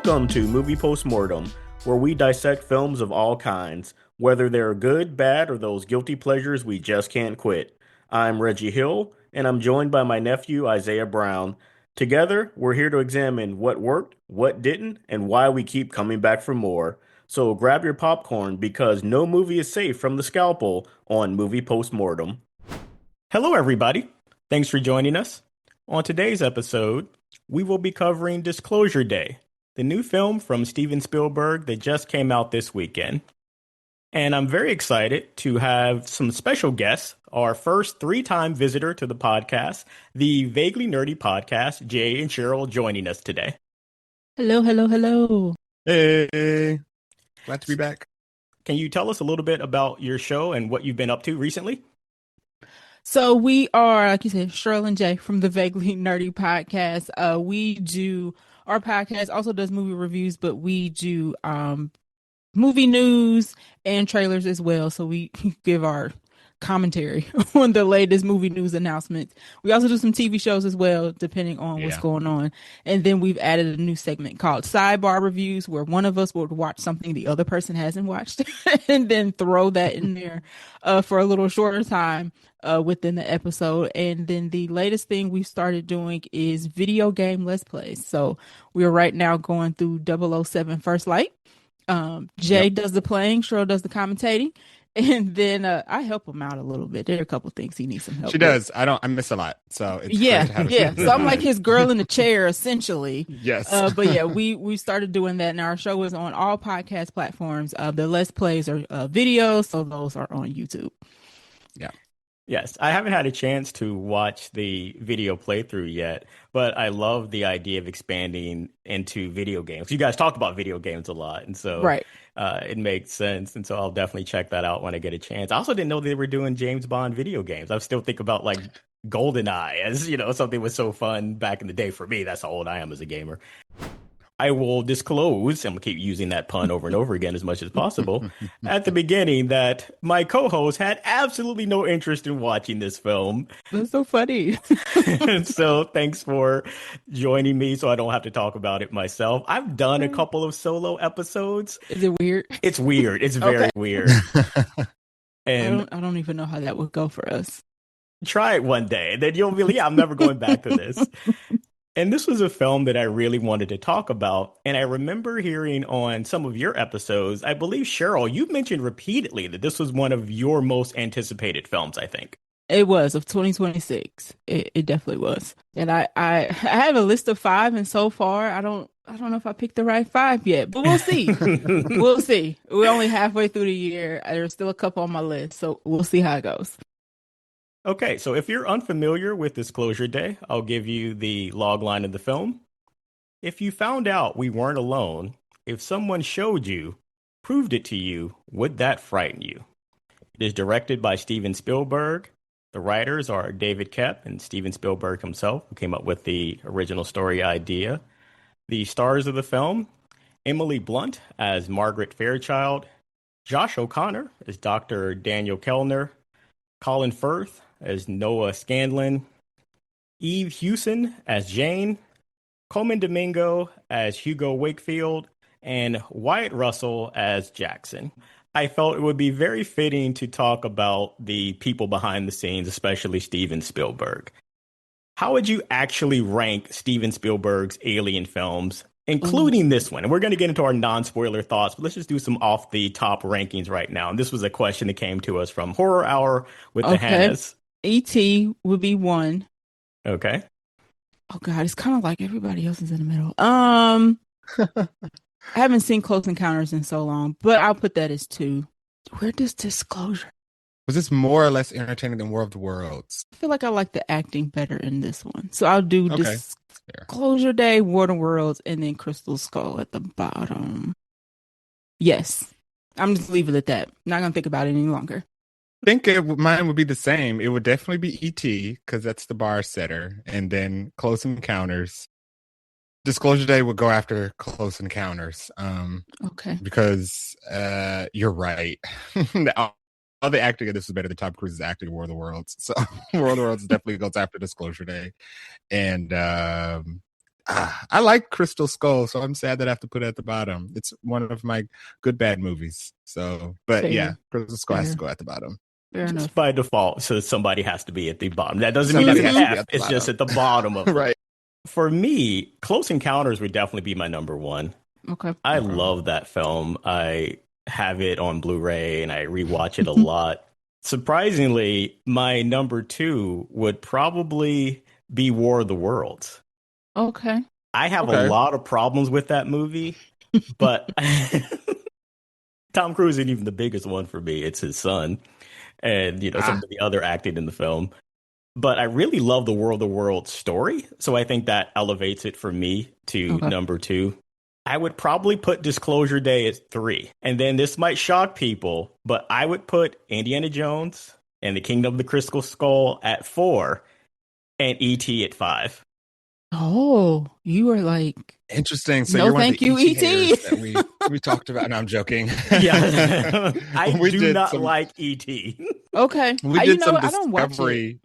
Welcome to Movie Postmortem, where we dissect films of all kinds, whether they're good, bad, or those guilty pleasures we just can't quit. I'm Reggie Hill, and I'm joined by my nephew Isaiah Brown. Together, we're here to examine what worked, what didn't, and why we keep coming back for more. So grab your popcorn because no movie is safe from the scalpel on Movie Postmortem. Hello, everybody. Thanks for joining us. On today's episode, we will be covering Disclosure Day, the new film from Steven Spielberg that just came out this weekend. And I'm very excited to have some special guests, our first three-time visitor to the podcast, the Vaguely Nerdy Podcast, Jay and Cheryl, joining us today. Hello, hello, hello. Hey, glad to be back. Can you tell us a little bit about your show and what you've been up to recently? So we are, like you said, Cheryl and Jay from the Vaguely Nerdy Podcast. Our podcast also does movie reviews, but we do movie news and trailers as well. So we give our commentary on the latest movie news announcements. We also do some TV shows as well, depending on what's going on. And then we've added a new segment called Sidebar Reviews, where one of us would watch something the other person hasn't watched and then throw that in there for a little shorter time within the episode. And then the latest thing we started doing is video game Let's Plays. So we're right now going through 007 First Light. Jay does the playing, Cheryl does the commentating. And then I help him out a little bit. There are a couple things he needs some help She does. I miss a lot. So it's great to have her. So I'm like his girl in the chair, essentially. Yes. But yeah, we started doing that. And our show is on all podcast platforms. The Let's Plays are videos, so those are on YouTube. Yeah. Yes, I haven't had a chance to watch the video playthrough yet, but I love the idea of expanding into video games. You guys talk about video games a lot, and so it makes sense. And so I'll definitely check that out when I get a chance. I also didn't know they were doing James Bond video games. I still think about like GoldenEye as, something was so fun back in the day. For me, that's how old I am as a gamer. I will disclose, and we'll keep using that pun over and over again as much as possible, at the beginning that my co-host had absolutely no interest in watching this film. That's so funny. So thanks for joining me so I don't have to talk about it myself. I've done a couple of solo episodes. Is it weird? It's weird. It's very weird. And I don't even know how that would go for us. Try it one day, then you'll be, I'm never going back to this. And this was a film that I really wanted to talk about. And I remember hearing on some of your episodes, I believe, Cheryl, you mentioned repeatedly that this was one of your most anticipated films, I think. It was, of 2026. It definitely was. And I have a list of 5, and so far I don't know if I picked the right 5 yet, but we'll see. We'll see. We're only halfway through the year. There's still a couple on my list, so we'll see how it goes. Okay, so if you're unfamiliar with Disclosure Day, I'll give you the log line of the film. If you found out we weren't alone, if someone showed you, proved it to you, would that frighten you? It is directed by Steven Spielberg. The writers are David Koepp and Steven Spielberg himself, who came up with the original story idea. The stars of the film, Emily Blunt as Margaret Fairchild, Josh O'Connor as Dr. Daniel Kellner, Colin Firth as Noah Scanlon, Eve Hewson as Jane, Coleman Domingo as Hugo Wakefield, and Wyatt Russell as Jackson. I felt it would be very fitting to talk about the people behind the scenes, especially Steven Spielberg. How would you actually rank Steven Spielberg's Alien films, including this one? And we're going to get into our non-spoiler thoughts, but let's just do some off-the-top rankings right now. And this was a question that came to us from Horror Hour with the Hannahs. E.T. would be 1. Okay. Oh, God, it's kind of like everybody else is in the middle. I haven't seen Close Encounters in so long, but I'll put that as 2. Where does Disclosure? Was this more or less entertaining than War of the Worlds? I feel like I like the acting better in this one. So I'll do Disclosure Day, War of the Worlds, and then Crystal Skull at the bottom. Yes. I'm just leaving it at that. Not going to think about it any longer. I think mine would be the same. It would definitely be E.T. because that's the bar setter. And then Close Encounters. Disclosure Day would go after Close Encounters. Okay. Because you're right. All the acting of this is better than Tom Cruise's acting in War of the Worlds. So War of the Worlds definitely goes after Disclosure Day. And I like Crystal Skull, so I'm sad that I have to put it at the bottom. It's one of my good bad movies. So, but yeah, Fair, Crystal Skull has to fair, go at the bottom. fair Just enough. by default, so somebody has to be at the bottom. That doesn't mean it's Somebody an has to be F. at the It's just bottom. at the bottom of Right. For me, Close Encounters would definitely be my number one. Okay. I Okay. love that film. I have it on Blu-ray and I rewatch it a lot. Surprisingly, my number two would probably be War of the Worlds. Okay. I have a Okay. lot of problems with that movie, but Tom Cruise isn't even the biggest one for me. It's his son and, some Ah, of the other acting in the film. But I really love the War of the Worlds story. So I think that elevates it for me to Okay. number two. I would probably put Disclosure Day at three. And then this might shock people, but I would put Indiana Jones and the Kingdom of the Crystal Skull at four and E.T. at five. Oh, you were like, interesting. So no, you're one of thank the you, ET E.T. haters that we talked about. No, I'm joking. Yeah. I we do did not some like E.T. Okay. we You did know some what? I don't watch it. discovery.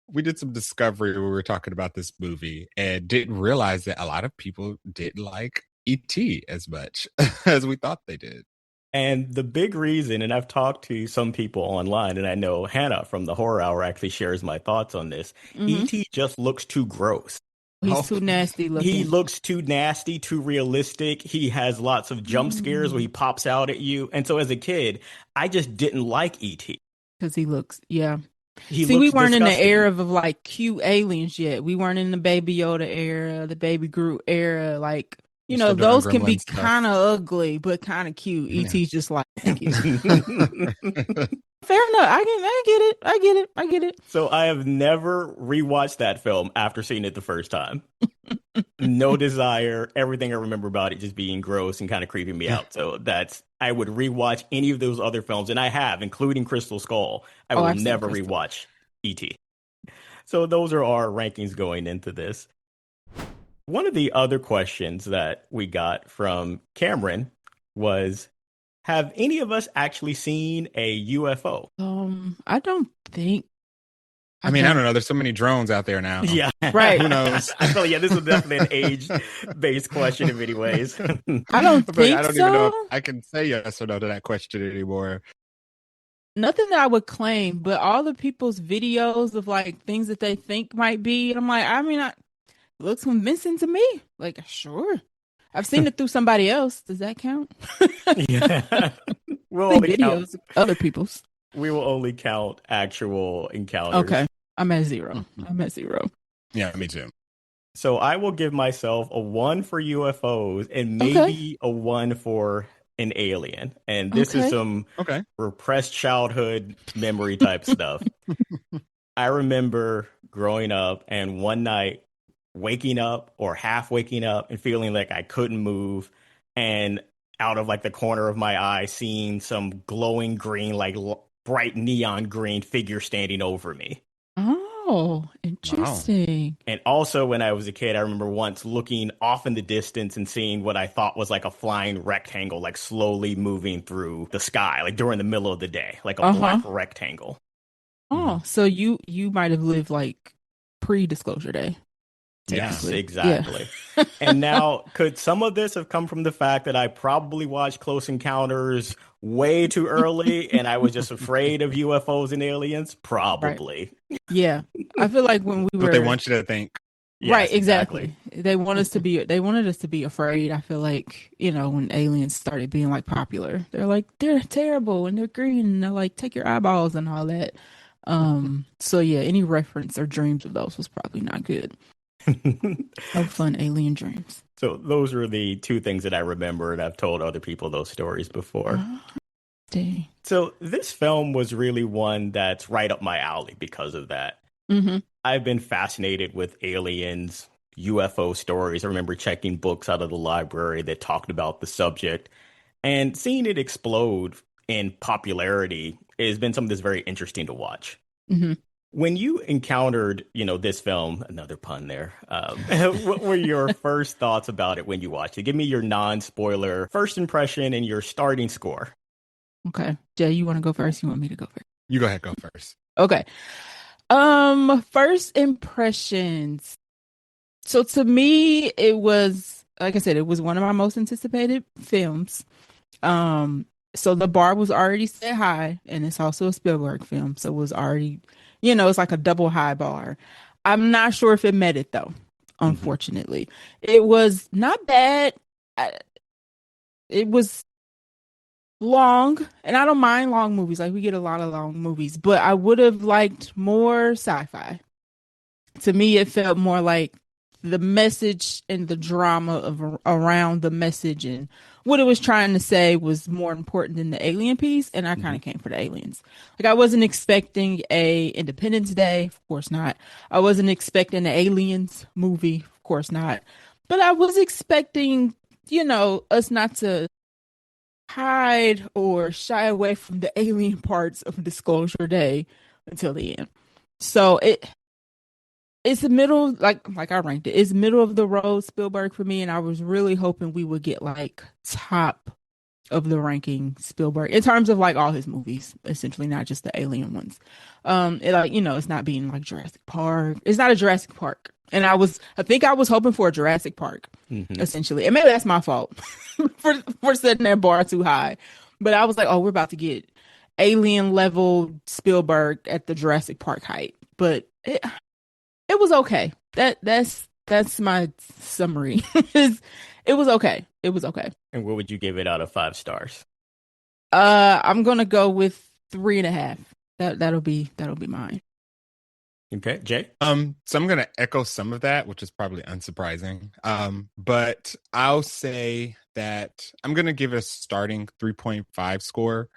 We did some discovery when we were talking about this movie and didn't realize that a lot of people didn't like ET as much as we thought they did. And the big reason, and I've talked to some people online, and I know Hannah from the Horror Hour actually shares my thoughts on this. Hmm. E.T. just looks too gross. He's Oh, too nasty He looking. looks too nasty, too realistic. He has lots of jump scares where he pops out at you. And so as a kid, I just didn't like E.T. Because he looks, yeah. He See, we looks weren't in the disgusting. era of like cute aliens yet. We weren't in the Baby Yoda era, the Baby Groot era. Like, we're still doing those can be Gremlin kind of stuff. ugly, but kind of cute. Yeah. ET's just like, thank you. Fair enough. I get it. I get it. I get it. So I have never rewatched that film after seeing it the first time. No desire. Everything I remember about it just being gross and kind of creeping me out. So I would rewatch any of those other films, and I have, including Crystal Skull. I Oh, will I've seen never Crystal. rewatch E.T. So those are our rankings going into this. One of the other questions that we got from Cameron was, have any of us actually seen a UFO? I don't think. I mean, I don't know. There's so many drones out there now. Yeah. Right. Who knows? I feel like, yeah, this is definitely an age-based question in many ways. I don't But think I don't even know if so. I can say yes or no to that question anymore. Nothing that I would claim, but all the people's videos of like things that they think might be, I'm like, it looks convincing to me. Like, sure. I've seen it through somebody else. Does that count? Yeah. We'll Seen only count videos of other people's. we will only count actual encounters. Okay. I'm at zero. I'm at zero. Yeah, me too. So I will give myself a one for UFOs and Okay. maybe a one for an alien. And this is Okay. some Okay. repressed childhood memory type stuff. I remember growing up and one night waking up or half waking up and feeling like I couldn't move, and out of like the corner of my eye seeing some glowing green, like bright neon green figure standing over me. Oh, interesting. And also, when I was a kid, I remember once looking off in the distance and seeing what I thought was like a flying rectangle, like slowly moving through the sky, like during the middle of the day, like a black rectangle. Oh, so you might have lived like pre-disclosure day. Yes, technically. exactly. Yeah. And now, could some of this have come from the fact that I probably watched Close Encounters way too early and I was just afraid of UFOs and aliens? Probably. Yeah. I feel like when we But they were want you to think. right, Yes, exactly. They wanted us to be afraid. I feel like, when aliens started being like popular, they're like, they're terrible and they're green and they're like, take your eyeballs and all that. So yeah, any reference or dreams of those was probably not good. No fun alien dreams. So those are the two things that I remember, and I've told other people those stories before. Dang. So this film was really one that's right up my alley because of that. Mm-hmm. I've been fascinated with aliens, UFO stories. I remember checking books out of the library that talked about the subject, and seeing it explode in popularity has been something that's very interesting to watch. Mm-hmm. When you encountered, this film, another pun there, what were your first thoughts about it when you watched it? Give me your non-spoiler first impression and your starting score. Okay. Jay, you want to go first? You want me to go first? You go ahead, go first. Okay. First impressions. So to me, it was like I said, it was one of my most anticipated films. Um, so the bar was already set high, and it's also a Spielberg film, so it was already, it's like a double high bar. I'm not sure if it met it though, Hmm. unfortunately. It was not bad. It was long, and I don't mind long movies. Like we get a lot of long movies, but I would have liked more sci-fi. To me, it felt more like the message and the drama of around the message and what it was trying to say was more important than the alien piece. And I kind Hmm. of came for the aliens. Like I wasn't expecting a Independence Day, of course not. I wasn't expecting an Aliens movie, of course not. But I was expecting, us not to hide or shy away from the alien parts of Disclosure Day until the end. So it's the middle, like I ranked it. It's middle of the road Spielberg for me, and I was really hoping we would get like top of the ranking Spielberg in terms of like all his movies, essentially not just the alien ones. It like it's not being like Jurassic Park. It's not a Jurassic Park, and I think I was hoping for a Jurassic Park, Hmm. essentially, and maybe that's my fault for setting that bar too high. But I was like, oh, we're about to get alien level Spielberg at the Jurassic Park height, but it was okay. That's my summary. It was okay. It was okay. And what would you give it out of 5 stars? I'm gonna go with 3.5. That'll be mine. Okay, Jay? So I'm gonna echo some of that, which is probably unsurprising. But I'll say that I'm gonna give it a starting 3.5 score.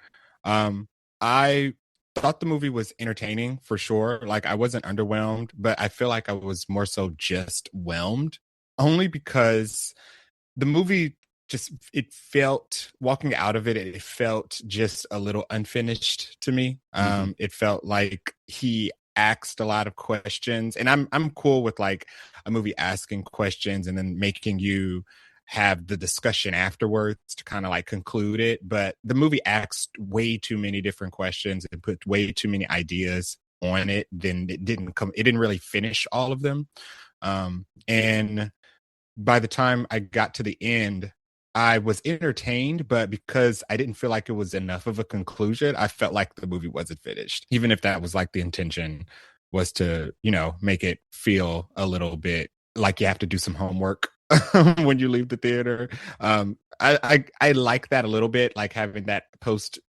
I thought the movie was entertaining for sure. Like I wasn't underwhelmed, but I feel like I was more so just whelmed, only because the movie just it felt walking out of it, it felt just a little unfinished to me. Hmm. It felt like he asked a lot of questions, and I'm cool with like a movie asking questions and then making you have the discussion afterwards to kind of like conclude it. But the movie asked way too many different questions and put way too many ideas on it. Then it didn't really finish all of them. And by the time I got to the end, I was entertained, but because I didn't feel like it was enough of a conclusion, I felt like the movie wasn't finished. Even if that was like the intention was to, make it feel a little bit like you have to do some homework when you leave the theater. I like that a little bit, like having that post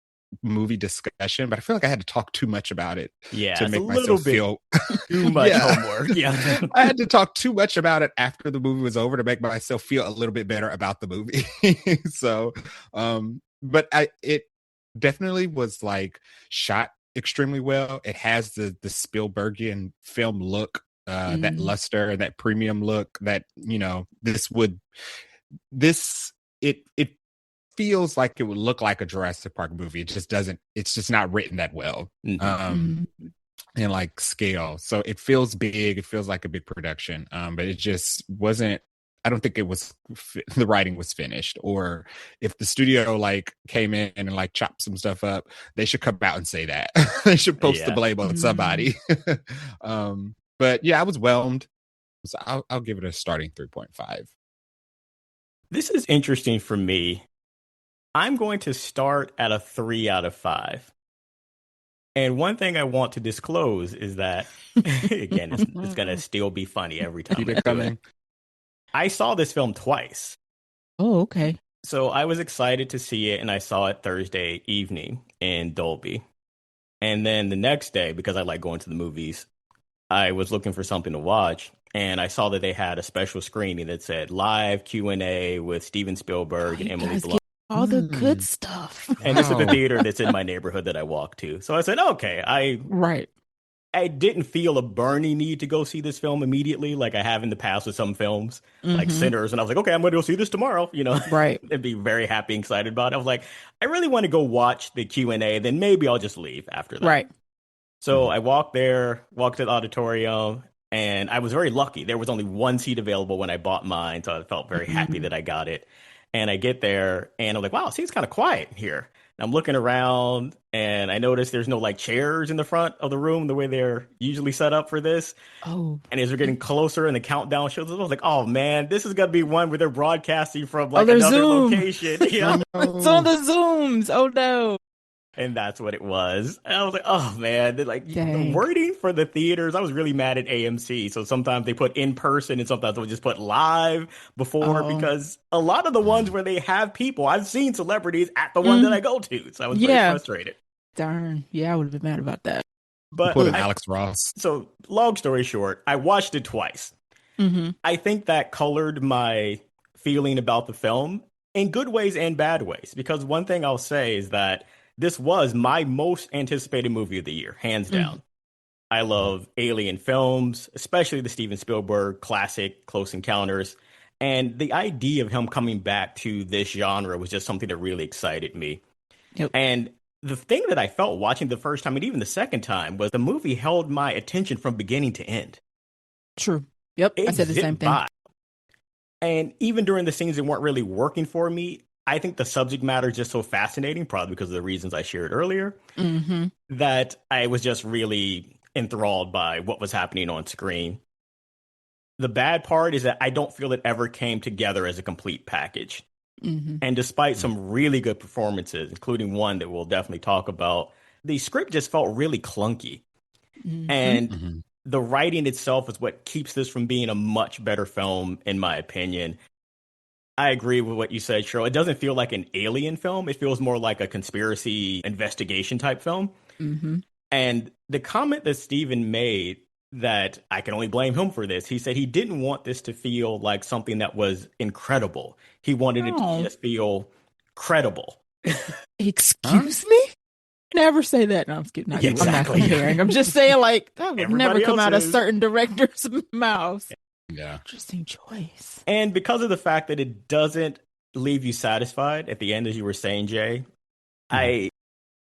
movie discussion, but I feel like I had to talk too much about it Yeah, to it's a make little myself bit feel too much yeah. homework. Yeah. I had to talk too much about it after the movie was over to make myself feel a little bit better about the movie. So, but it definitely was like shot extremely well. It has the Spielbergian film look, that Mm, luster and that premium look that, this, it feels like it would look like a Jurassic Park movie. It just doesn't, it's just not written that well. Hmm. Um, mm, and like scale. So it feels big. It feels like a big production. But it just wasn't. I don't think it was the writing was finished. Or if the studio like came in and like chopped some stuff up, they should come out and say that. They should post the Yeah. blame on mm. somebody. But yeah, I was whelmed. So I'll give it a starting 3.5. This is interesting for me. I'm going to start at a 3 out of 5. And one thing I want to disclose is that, again, it's going to still be funny every time Keep I it do it. coming. I saw this film twice. Oh, okay. So I was excited to see it, and I saw it Thursday evening in Dolby. And then the next day, because I like going to the movies, I was looking for something to watch, and I saw that they had a special screening that said live Q&A with Steven Oh, Spielberg and you Emily guys Blunt. get all the good Mm, stuff. And it's at the wow. theater that's in my neighborhood that I walk to. So I said, okay, Right. I didn't feel a burning need to go see this film immediately, like I have in the past with some films, like Mm-hmm. Sinners. And I was like, okay, I'm going to go see this tomorrow, Right. and be very happy and excited about it. I was like, I really want to go watch the Q&A, then maybe I'll just leave after that. Right. So Mhm. I walked there, walked to the auditorium, and I was very lucky. There was only one seat available when I bought mine, so I felt very happy Mm, that I got it. And I get there, and I'm like, wow, it seems kind of quiet here. I'm looking around and I notice there's no like chairs in the front of the room the way they're usually set up for this. Oh. And as we're getting closer and the countdown shows, I was like, oh man, this is gonna be one where they're broadcasting from Oh, like there's another Zoom. location, you know? Oh It's on no. the Zooms. Oh no. And that's what it was. And I was like, oh man, like the Dang. wording for the theaters, I was really mad at AMC. So sometimes they put in person and sometimes they'll just put live before Oh. because a lot of the ones Mm. where they have people, I've seen celebrities at the one that Mm, I go to. So I was very yeah. frustrated. Darn. Yeah, I would have been mad about that. But Put in Ugh. Alex Ross. so long story short, I watched it twice. Mm-hmm. I think that colored my feeling about the film in good ways and bad ways. Because one thing I'll say is that this was my most anticipated movie of the year, hands Mm-hmm. down. I love alien films, especially the Steven Spielberg classic Close Encounters. And the idea of him coming back to this genre was just something that really excited me. Yep. And the thing that I felt watching the first time and even the second time was the movie held my attention from beginning to end. True. Yep. I It said the same zipped thing. by. And even during the scenes that weren't really working for me, I think the subject matter is just so fascinating, probably because of the reasons I shared earlier, Mm-hmm. that I was just really enthralled by what was happening on screen. The bad part is that I don't feel it ever came together as a complete package. Mm-hmm. And despite Mm. some really good performances, including one that we'll definitely talk about, the script just felt really clunky. Mm-hmm. And Mhm. the writing itself is what keeps this from being a much better film, in my opinion. I agree with what you said, Cheryl. It doesn't feel like an alien film. It feels more like a conspiracy investigation type film. Mm-hmm. And the comment that Steven made that I can only blame him for this, he said he didn't want this to feel like something that was incredible. He wanted it to Oh, just feel credible. Huh? excuse me? Never say that. No, I'm just kidding. Yeah, I'm not exactly. comparing. I'm just saying, like, that would never Everybody come else out of is. certain directors' mouths. Yeah. Interesting choice. And because of the fact that it doesn't leave you satisfied at the end, as you were saying, Jay, Mhm. I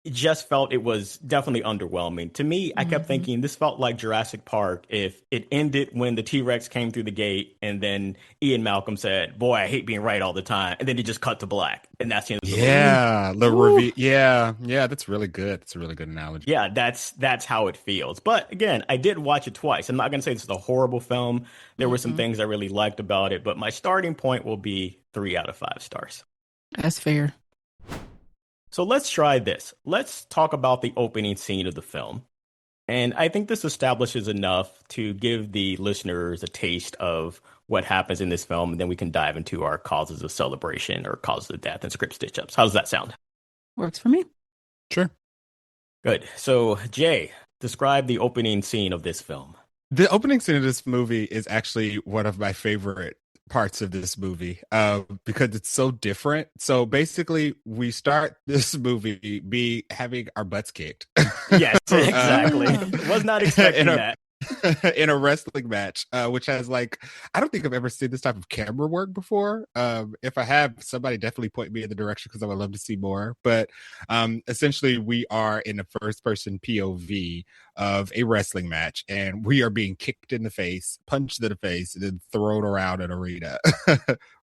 just felt it was definitely underwhelming. To me, I kept Mm-hmm. thinking this felt like Jurassic Park if it ended when the T-Rex came through the gate and then Ian Malcolm said, "Boy, I hate being right all the time." And then it just cut to black. And that's the end of the movie. Yeah. The Ooh. review. Yeah. Yeah. That's really good. That's a really good analogy. Yeah, that's how it feels. But again, I did watch it twice. I'm not going to say this is a horrible film. There were some Mm-hmm. things I really liked about it, but my starting point will be 3 out of 5 stars. That's fair. So let's try this. Let's talk about the opening scene of the film. And I think this establishes enough to give the listeners a taste of what happens in this film, and then we can dive into our causes of celebration or causes of death and script stitch ups. How does that sound? Works for me. Sure. Good. So, Jay, describe the opening scene of this film. The opening scene of this movie is actually one of my favorite parts of this movie because it's so different. So basically, we start this movie be having our butts kicked. Yes, exactly. Ah. Was not expecting in a, that. in a wrestling match, which has like I don't think I've ever seen this type of camera work before. If I have, somebody definitely point me in the direction because I would love to see more. But essentially, we are in a first-person POV of a wrestling match, and we are being kicked in the face, punched in the face, and then thrown around an arena.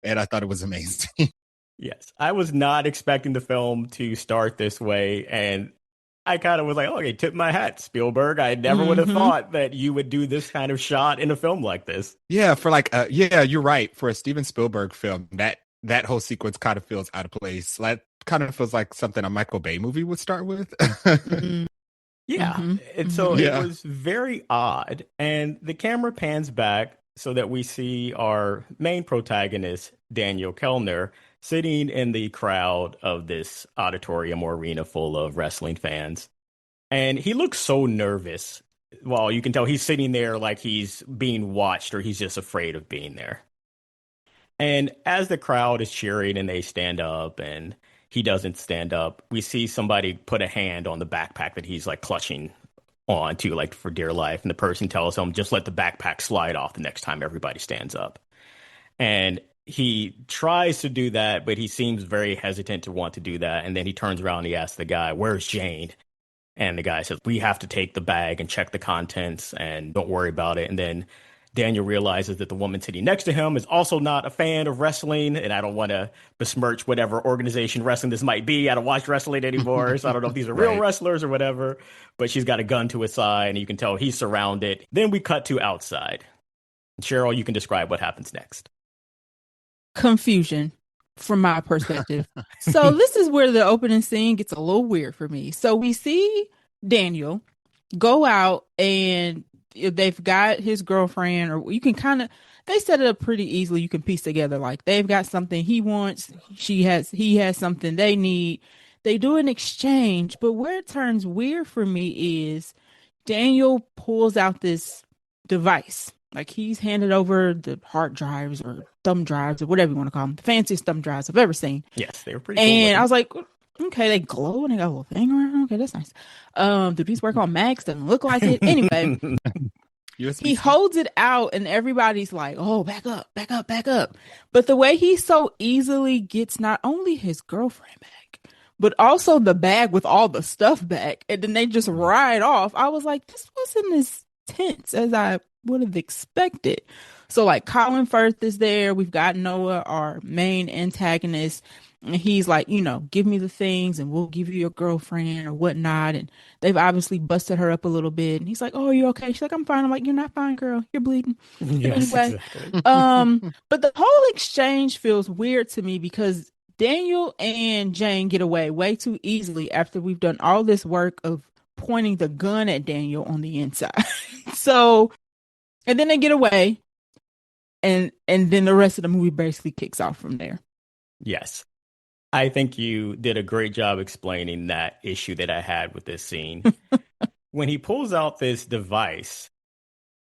And I thought it was amazing. Yes, I was not expecting the film to start this way, and I kind of was like, oh, okay, tip my hat, Spielberg. I never would have Mm-hmm. thought that you would do this kind of shot in a film like this. Yeah, for like, yeah, you're right. For a Steven Spielberg film, that whole sequence kind of feels out of place. That kind of feels like something a Michael Bay movie would start with. Mm-hmm. Yeah, Mm-hmm. and so it Yeah. was very odd, and the camera pans back so that we see our main protagonist, Daniel Kellner, sitting in the crowd of this auditorium or arena full of wrestling fans. And he looks so nervous. Well, you can tell he's sitting there like he's being watched or he's just afraid of being there. And as the crowd is cheering and they stand up and he doesn't stand up, we see somebody put a hand on the backpack that he's like clutching on to like for dear life. And the person tells him, just let the backpack slide off the next time everybody stands up. And he tries to do that, but he seems very hesitant to want to do that. And then he turns around and he asks the guy, "Where's Jane?" And the guy says, "We have to take the bag and check the contents and don't worry about it." And then Daniel realizes that the woman sitting next to him is also not a fan of wrestling, and I don't want to besmirch whatever organization wrestling this might be. I don't watch wrestling anymore, so I don't know if these are real Right. wrestlers or whatever. But she's got a gun to his side, and you can tell he's surrounded. Then we cut to outside. Cheryl, you can describe what happens next. Confusion from my perspective. So this is where the opening scene gets a little weird for me. So we see Daniel go out and they've got his girlfriend, or you can kind of, they set it up pretty easily. You can piece together like they've got something he wants, he has something they need. They do an exchange, but where it turns weird for me is Daniel pulls out this device. Like he's handed over the hard drives or thumb drives or whatever you want to call them, the fanciest thumb drives I've ever seen. Yes, they were pretty cool And looking. I was like, okay, they glow and they got a little thing around. Okay, that's nice. Do these work on Macs? Doesn't look like it. Anyway, USB-C. he holds it out and everybody's like, oh, back up, back up, back up. But the way he so easily gets not only his girlfriend back, but also the bag with all the stuff back, and then they just ride off. I was like, this wasn't as tense as I would have expected. So like Colin Firth is there. We've got Noah, our main antagonist. And he's like, give me the things and we'll give you your girlfriend or whatnot. And they've obviously busted her up a little bit. And he's like, oh, are you okay? She's like, I'm fine. I'm like, you're not fine, girl. You're bleeding. Yes, Anyway, exactly. but the whole exchange feels weird to me because Daniel and Jane get away way too easily after we've done all this work of pointing the gun at Daniel on the inside. So, and then they get away. And then the rest of the movie basically kicks off from there. Yes. I think you did a great job explaining that issue that I had with this scene. When he pulls out this device,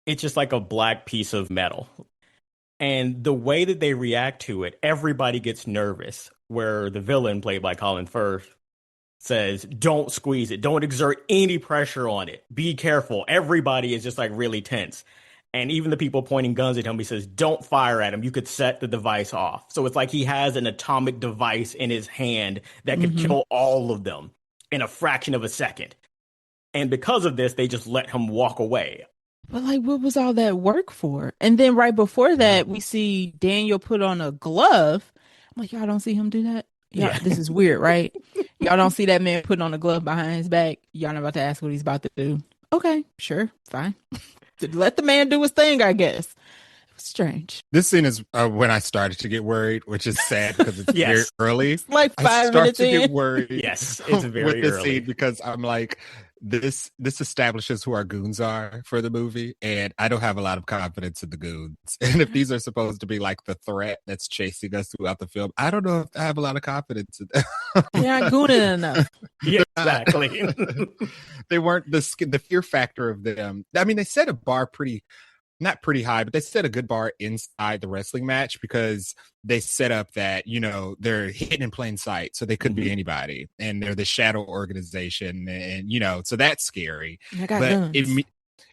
it's just like a black piece of metal. And the way that they react to it, everybody gets nervous, where the villain, played by Colin Firth, says, don't squeeze it. Don't exert any pressure on it. Be careful. Everybody is just like really tense. And even the people pointing guns at him, he says, don't fire at him. You could set the device off. So it's like he has an atomic device in his hand that could kill all of them in a fraction of a second. And because of this, they just let him walk away. But like, what was all that work for? And then right before that, we see Daniel put on a glove. I'm like, y'all don't see him do that? Yeah, this is weird, right? Y'all don't see that man putting on a glove behind his back. Y'all not about to ask what he's about to do. Okay, sure, fine. Let the man do his thing, I guess. It was strange. This scene is when I started to get worried, which is sad because it's very early. It's like 5 I start minutes to in. get worried. Yes, it's very with this early. scene because I'm like, this establishes who our goons are for the movie, and I don't have a lot of confidence in the goons. And if these are supposed to be like the threat that's chasing us throughout the film, I don't know if I have a lot of confidence in them. They're not gooning enough. Yeah, exactly. They weren't the fear factor of them. I mean, they set a bar not pretty high, but they set a good bar inside the wrestling match because they set up that, they're hidden in plain sight. So they could be anybody, and they're the shadow organization. And, so that's scary. I got guns.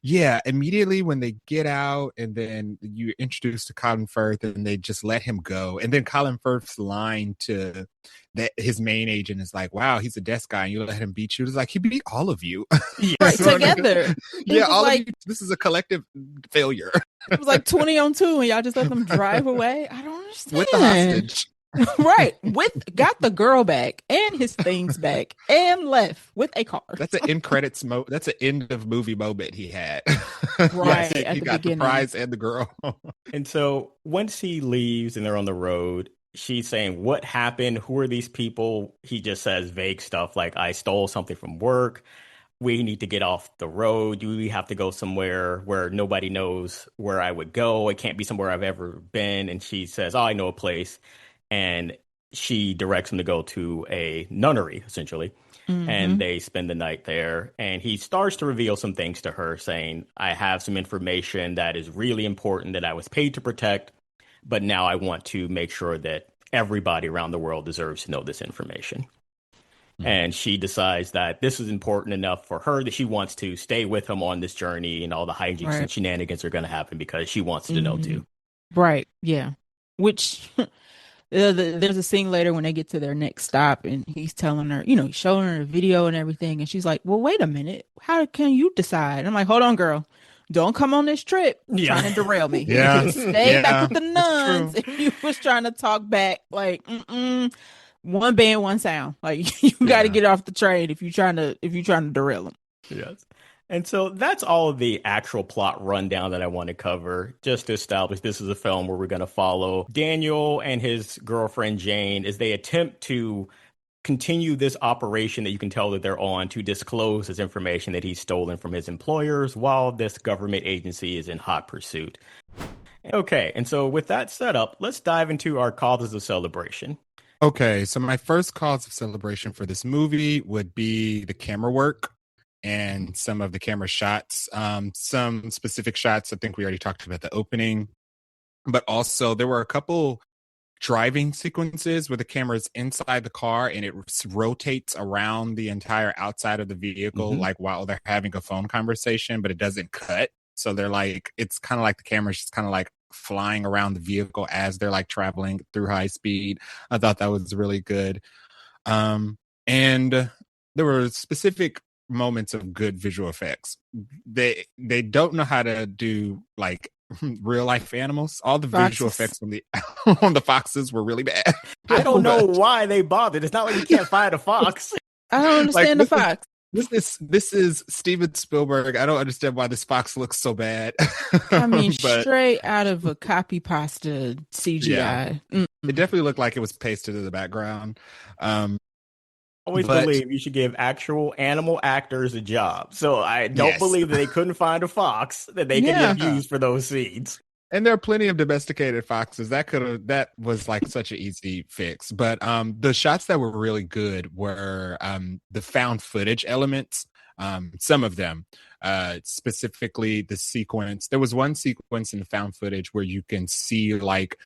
Immediately when they get out and then you introduce to Colin Firth and they just let him go. And then Colin Firth's line to that his main agent is like, wow, he's a desk guy and you let him beat you. It's like, he beat all of you. Right, together. Yeah, all like, of you. This is a collective failure. It was like 20 on 2 and y'all just let them drive away. I don't understand. With the hostage. Right, got the girl back and his things back and left with a car. That's an end credits that's an end of movie moment he had. Right, Yes, at he the got beginning. the prize and the girl. And so once he leaves and they're on the road, she's saying, what happened? Who are these people? He just says vague stuff like, I stole something from work. We need to get off the road. We have to go somewhere where nobody knows where I would go. It can't be somewhere I've ever been. And she says, oh, I know a place. And she directs him to go to a nunnery, essentially. And they spend the night there. And he starts to reveal some things to her, saying, I have some information that is really important that I was paid to protect. But now I want to make sure that everybody around the world deserves to know this information. And she decides that this is important enough for her that she wants to stay with him on this journey, and all the hijinks and shenanigans are going to happen because she wants to know too. Right. Yeah. Which there's a scene later when they get to their next stop and he's telling her, he's showing her a video and everything. And she's like, well, wait a minute. How can you decide? I'm like, hold on, girl. don't come on this trip Yeah. trying to derail me. Yeah, Stay back yeah, with the that's nuns true. if you was trying to talk back. Like, one band, one sound. Like, you got to Yeah. get off the train if you trying to derail them. Yes. And so that's all of the actual plot rundown that I want to cover, just to establish this is a film where we're going to follow Daniel and his girlfriend Jane as they attempt to continue this operation that you can tell that they're on to disclose his information that he's stolen from his employers while this government agency is in hot pursuit. Okay, and so with that set up, let's dive into our causes of celebration. Okay, so my first cause of celebration for this movie would be the camera work and some of the camera shots. Some specific shots, I think we already talked about the opening, but also there were a couple driving sequences where the camera's inside the car and it rotates around the entire outside of the vehicle, like while they're having a phone conversation, but it doesn't cut. So they're like, it's kind of like the camera's just kind of like flying around the vehicle as they're like traveling through high speed. I thought that was really good. And there were specific moments of good visual effects. They don't know how to do like real life animals. All the visual effects on the on the foxes were really bad. I don't know But why they bothered. It's not like you can't find a fox. I don't understand like the fox. this is Steven Spielberg. I don't understand why this fox looks so bad. I mean, But straight out of a copy pasta CGI. yeah, it definitely looked like it was pasted in the background. Always But believe you should give actual animal actors a job. So I don't yes. believe that they couldn't find a fox that they could Yeah. just use for those scenes. And there are plenty of domesticated foxes that was like such an easy fix. But the shots that were really good were the found footage elements. Some of them, specifically the sequence. There was one sequence in the found footage where you can see like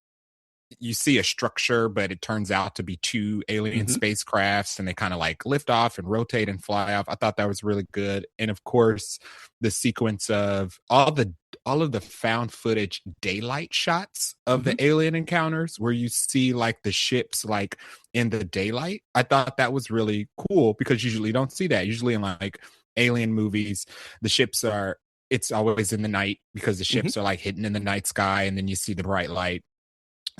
you see a structure, but it turns out to be two alien spacecrafts, and they kind of like lift off and rotate and fly off. I thought that was really good. And of course, the sequence of all of the found footage daylight shots of the alien encounters where you see like the ships like in the daylight. I thought that was really cool because usually you don't see that. Usually in like alien movies, the ships are it's always in the night because the ships are like hidden in the night sky, and then you see the bright light.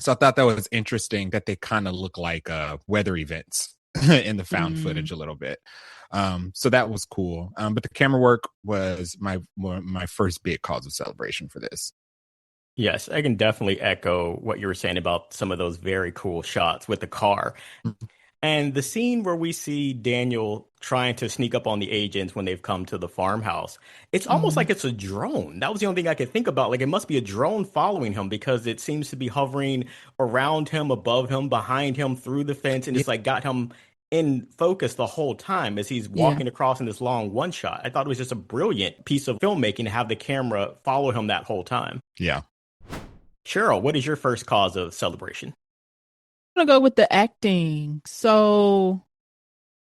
So I thought that was interesting that they kind of look like weather events in the found footage a little bit. So that was cool. But the camera work was my first big cause of celebration for this. Yes, I can definitely echo what you were saying about some of those very cool shots with the car. And the scene where we see Daniel trying to sneak up on the agents when they've come to the farmhouse, it's almost like it's a drone. That was the only thing I could think about. Like it must be a drone following him because it seems to be hovering around him, above him, behind him, through the fence, and it's like got him in focus the whole time as he's walking across in this long one shot. I thought it was just a brilliant piece of filmmaking to have the camera follow him that whole time. Yeah. Cheryl, what is your first cause of celebration? I'm gonna go with the acting. So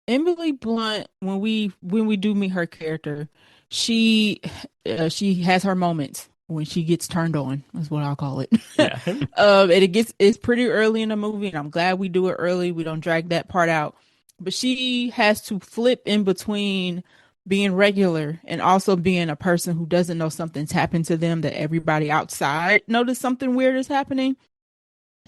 Emily Blunt, when we do meet her character, she has her moments when she gets turned on, is what I'll call it. Yeah. And it's pretty early in the movie, and I'm glad we do it early. We don't drag that part out. But she has to flip in between being regular and also being a person who doesn't know something's happened to them, that everybody outside noticed something weird is happening.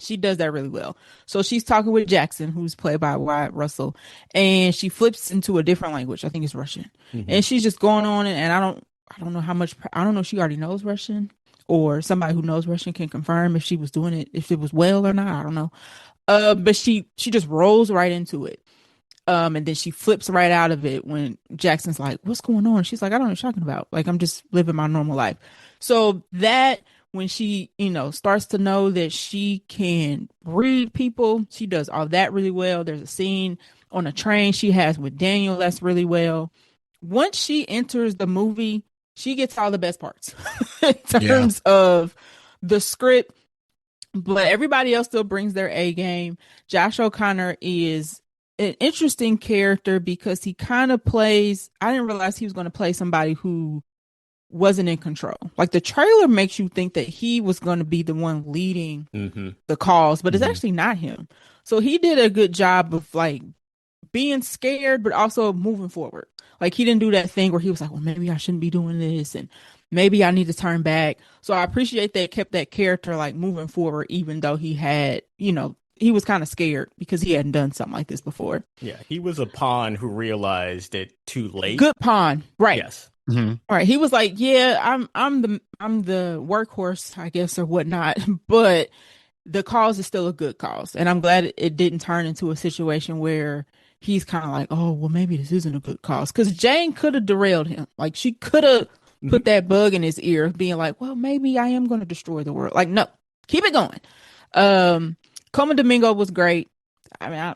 She does that really well. So she's talking with Jackson, who's played by Wyatt Russell, and she flips into a different language. I think it's Russian. And she's just going on, and I don't know how much, I don't know if she already knows Russian or somebody who knows Russian can confirm if she was doing it, if it was well or not. I don't know. But she just rolls right into it. And then she flips right out of it when Jackson's like, "What's going on?" She's like, "I don't know what you're talking about. Like, I'm just living my normal life." So that when she, starts to know that she can read people, she does all that really well. There's a scene on a train she has with Daniel that's really well. Once she enters the movie, she gets all the best parts in terms of the script, but everybody else still brings their A game. Josh O'Connor is an interesting character because he kind of plays, I didn't realize he was going to play somebody who wasn't in control. Like the trailer makes you think that he was going to be the one leading the cause, but it's actually not him. So he did a good job of like being scared, but also moving forward. Like he didn't do that thing where he was like, well, maybe I shouldn't be doing this. And maybe I need to turn back. So I appreciate that it kept that character like moving forward, even though he had, he was kind of scared because he hadn't done something like this before. Yeah, he was a pawn who realized it too late. Good pawn, right? Yes. Mm-hmm. All right. He was like, yeah, I'm the workhorse, I guess, or whatnot, but the cause is still a good cause, and I'm glad it didn't turn into a situation where he's kind of like, oh, well, maybe this isn't a good cause, because Jane could have derailed him. Like she could have Mhm. put that bug in his ear, being like, well, maybe I am going to destroy the world. Like, no, keep it going. Um, Coma Domingo was great. I mean,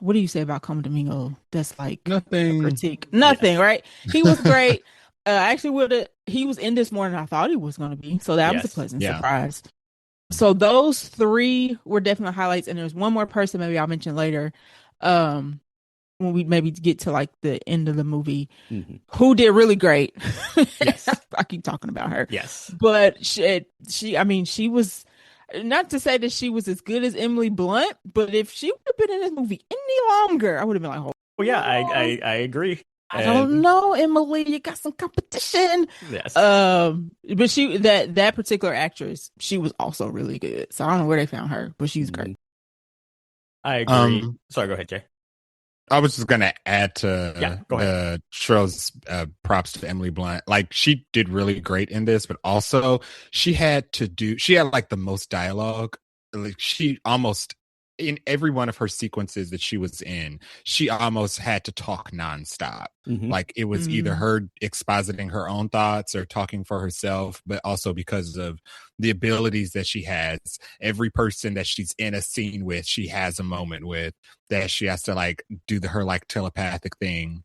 what do you say about Coma Domingo? That's like a Nothing. critique. Nothing, Yes. right? He was great. Actually, he was in this more than I thought he was going to be, so that was a Yes. pleasant Yeah. surprise. So those three were definitely highlights, and there's one more person maybe I'll mention later, um, when we maybe get to like the end of the movie, Mhm. who did really great. Yes. I keep talking about her, Yes. but I mean, she was, not to say that she was as good as Emily Blunt, but if she would have been in this movie any longer, I would have been like, Well, yeah, oh, I agree. I don't And know, Emily, you got some competition. yes. But that particular actress, she was also really good. So I don't know where they found her, but she's great. Mhm. I agree. Um, Sorry, go ahead, Jay. I was just gonna add Yeah, to go ahead. the Shrill's props to Emily Blunt. Like she did really great in this, but also she had like the most dialogue. Like she almost in every one of her sequences that she was in, she almost had to talk nonstop. Mhm. Like it was either her expositing her own thoughts or talking for herself, but also because of the abilities that she has. Every person that she's in a scene with, she has a moment with that she has to like do her like telepathic thing.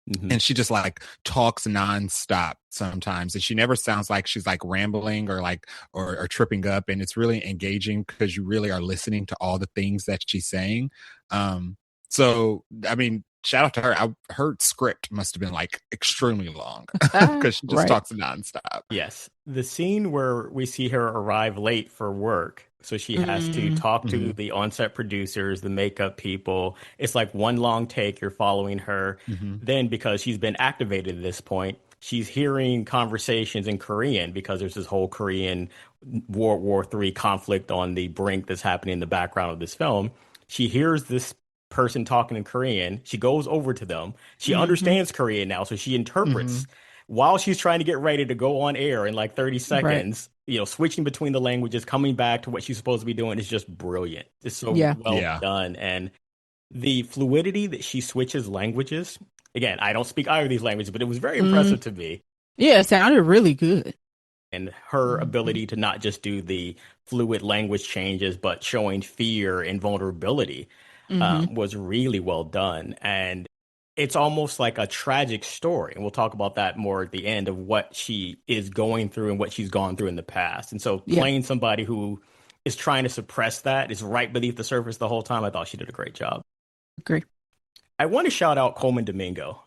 Mhm. And she just like talks nonstop sometimes. And she never sounds like she's like rambling or like or tripping up. And it's really engaging because you really are listening to all the things that she's saying. So I mean, shout out to her. Her script must have been like extremely long because she just Right. talks nonstop. Yes. The scene where we see her arrive late for work, so she has to talk to Mm-hmm. the on-set producers, the makeup people. It's like one long take, you're following her. Mm-hmm. Then, because she's been activated at this point, she's hearing conversations in Korean because there's this whole Korean World War III conflict on the brink that's happening in the background of this film. She hears this person talking in Korean. She goes over to them. She Mm-hmm. understands Korean now, so she Mm-hmm. interprets while she's trying to get ready to go on air in like 30 Right. seconds, switching between the languages, coming back to what she's supposed to be doing is just brilliant. It's so Yeah. well Yeah. done. And the fluidity that she switches languages, again, I don't speak either of these languages, but it was very Mm. impressive to me. Yeah, it sounded really good. And her Mm-hmm. ability to not just do the fluid language changes, but showing fear and vulnerability Mm-hmm. was really well done. And it's almost like a tragic story. And we'll talk about that more at the end of what she is going through and what she's gone through in the past. And so Yeah, playing somebody who is trying to suppress that is right beneath the surface the whole time. I thought she did a great job. agree. I want to shout out Coleman Domingo.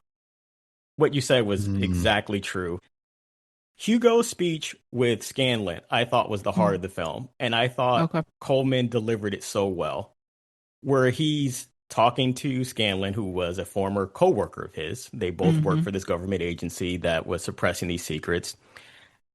What you said was Mm-hmm. exactly true. Hugo's speech with Scanlan, I thought was the heart Mm. of the film. And I thought Okay. Coleman delivered it so well, where he's talking to Scanlan, who was a former coworker of his. They both worked Mm-hmm. for this government agency that was suppressing these secrets.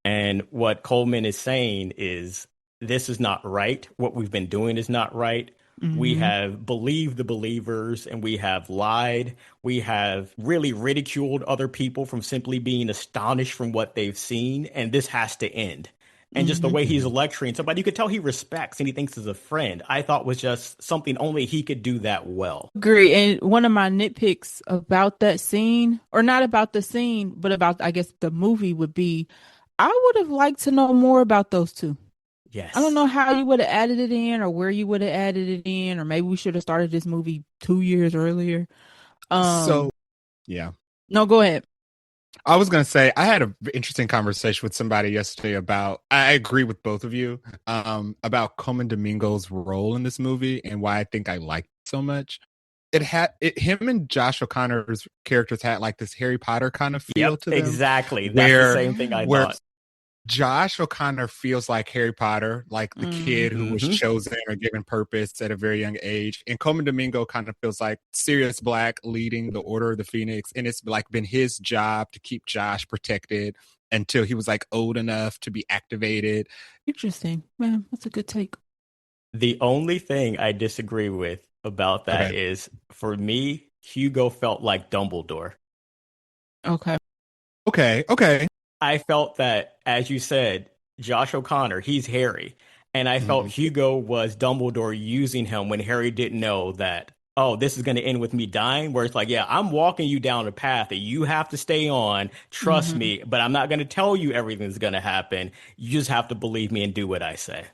And what Coleman is saying is, this is not right. What we've been doing is not right. We Mm-hmm. have believed the believers and we have lied. We have really ridiculed other people from simply being astonished from what they've seen. And this has to end. And just the Mm-hmm. way he's Mm-hmm. lecturing somebody you could tell he respects and he thinks is a friend, I thought was just something only he could do that well. Agree. And one of my nitpicks about that scene, or not about the scene, but about, I guess, the movie would be, I would have liked to know more about those two. I don't Yes. know how you would have added it in or where you would have added it in, or maybe we should have started this movie 2 years earlier. So Um, yeah. no, go ahead. I was gonna say I had an interesting conversation with somebody yesterday about I agree with both of you about Coleman Domingo's role in this movie and why I think I liked it so much. Him and Josh O'Connor's characters had like this Harry Potter kind of feel Yep, to them exactly. That's the where same thing I where thought. Josh O'Connor feels like Harry Potter, like the kid who was Hmm. chosen or given purpose at a very young age. And Coleman Domingo kind of feels like Sirius Black leading the Order of the Phoenix. And it's like been his job to keep Josh protected until he was like old enough to be activated. Interesting. Man, that's a good take. The only thing I disagree with about that Okay. is, for me, Hugo felt like Dumbledore. Okay. Okay. Okay. I felt that, as you said, Josh O'Connor, he's Harry. And I felt Mhm. Hugo was Dumbledore using him when Harry didn't know that, oh, this is going to end with me dying. Where it's like, yeah, I'm walking you down a path that you have to stay on. Trust Hmm. me, but I'm not going to tell you everything's going to happen. You just have to believe me and do what I say.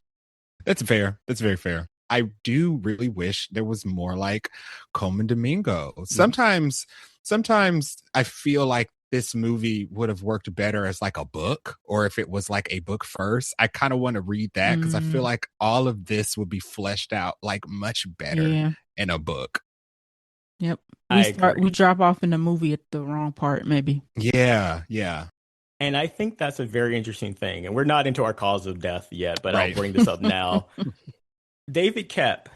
That's fair. That's very fair. I do really wish there was more like Coleman Domingo. Mhm. Sometimes I feel like this movie would have worked better as like a book, or if it was like a book first. I kind of want to read that because I feel Mm, like all of this would be fleshed out like much better yeah. in a book. Yep. I We agree. drop off in the movie at the wrong part, maybe. Yeah, yeah. And I think that's a very interesting thing. And we're not into our cause of death yet, but I'll Right. bring this up now. David Koepp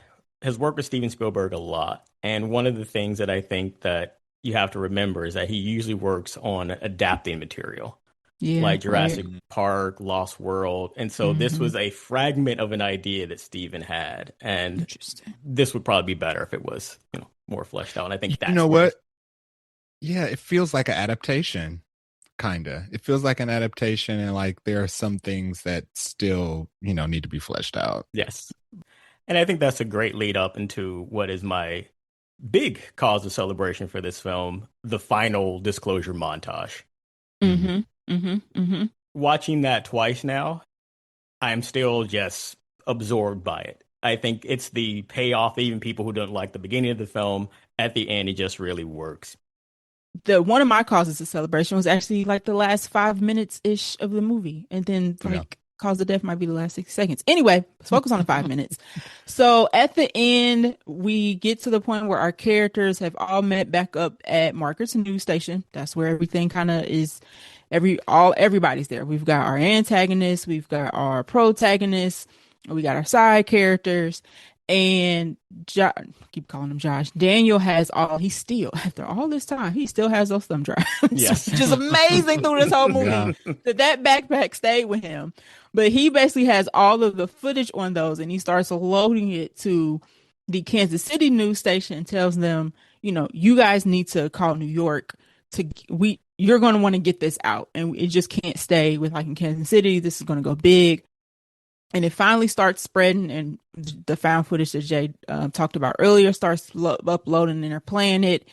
has worked with Steven Spielberg a lot. And one of the things that I think that you have to remember is that he usually works on adapting material Yeah, like right. Jurassic Park, Lost World. And so this Hmm. was a fragment of an idea that Steven had. And Interesting. this would probably be better if it was, more fleshed out. And I think You that's know where what? Yeah, it feels like an adaptation, kinda. It feels like an adaptation, and like there are some things that still, need to be fleshed out. yes. And I think that's a great lead up into what is my big cause of celebration for this film, the final disclosure montage. Mhm. Hmm. Hmm. Hmm. Watching that twice now, I'm still just absorbed by it. I think it's the payoff, even people who don't like the beginning of the film, at the end, it just really works. The one of my causes of celebration was actually like the last 5 minutes ish of the movie, and then Yeah. like cause of death might be the last 60 seconds. Anyway, let's focus on the 5 minutes. So at the end, we get to the point where our characters have all met back up at Margaret's news station. That's where everything kind of is. Everybody's there. We've got our antagonists, we've got our protagonists, we got our side characters, and keep calling him Josh. Daniel has he still, after all this time, he still has those thumb drives, Yes. which is amazing through this whole movie Yeah. that backpack stayed with him. But he basically has all of the footage on those, and he starts loading it to the Kansas City news station and tells them, you guys need to call New York you're going to want to get this out, and it just can't stay with like in Kansas City. This is going to go big. And it finally starts spreading, and the found footage that Jay talked about earlier starts uploading, and they're playing it.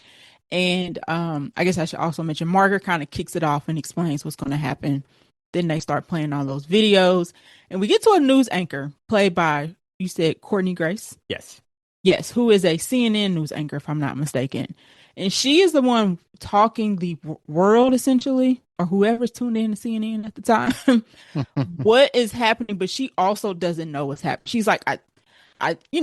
And I guess I should also mention Margaret kind of kicks it off and explains what's going to happen. Then they start playing all those videos, and we get to a news anchor played by, you said, Courtney Grace. Yes. Yes, who is a CNN news anchor, if I'm not mistaken. And she is the one talking the world, essentially, or whoever's tuned in to CNN at the time, what is happening. But she also doesn't know what's happening. She's like,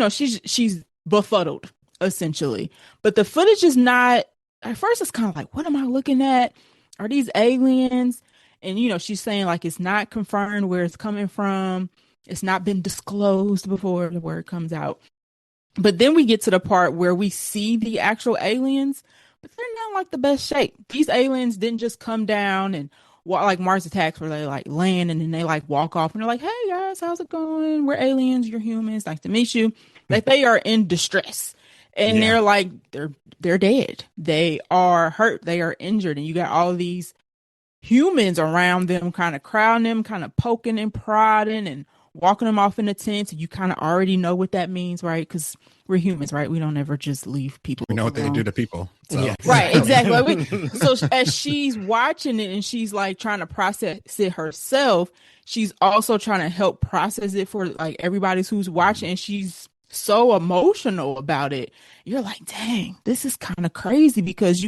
she's befuddled, essentially. But the footage is not, at first, it's kind of like, what am I looking at? Are these aliens? And, she's saying, like, it's not confirmed where it's coming from. It's not been disclosed before the word comes out. But then we get to the part where we see the actual aliens, but they're not like the best shape. These aliens didn't just come down and walk like Mars Attacks, where they like land and then they like walk off and they're like, "Hey guys, how's it going? We're aliens. You're humans. Nice to meet you." Like they are in distress, and Yeah. they're like they're dead. They are hurt. They are injured, and you got all of these humans around them, kind of crowding them, kind of poking and prodding and walking them off in the tents. You kind of already know what that means, right? Because we're humans, right? We don't ever just leave people We know what they do alone. to people. So Yes. Right, exactly. So as she's watching it and she's like trying to process it herself, she's also trying to help process it for like everybody who's watching. And she's so emotional about it. You're like, dang, this is kind of crazy because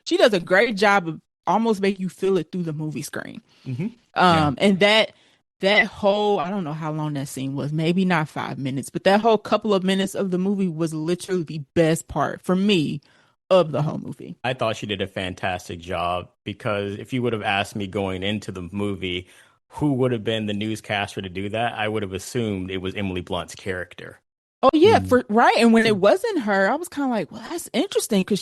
she does a great job of almost make you feel it through the movie screen. Hmm. Yeah. And that whole, I don't know how long that scene was, maybe not 5 minutes, but that whole couple of minutes of the movie was literally the best part for me of the whole movie. I thought she did a fantastic job because if you would have asked me going into the movie who would have been the newscaster to do that, I would have assumed it was Emily Blunt's character. Oh yeah, Mm. right. And when it wasn't her, I was kind of like, well, that's interesting because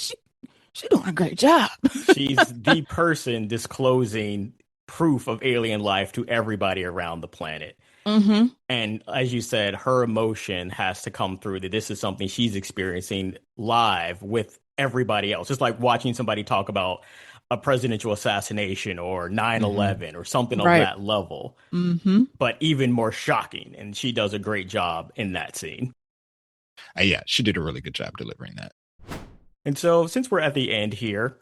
she doing a great job. She's the person disclosing proof of alien life to everybody around the planet. Mm-hmm. And as you said, her emotion has to come through that this is something she's experiencing live with everybody else. It's like watching somebody talk about a presidential assassination or 9/11 or something of Right. that level, Mm-hmm. but even more shocking. And she does a great job in that scene. Yeah, she did a really good job delivering that. And so, since we're at the end here,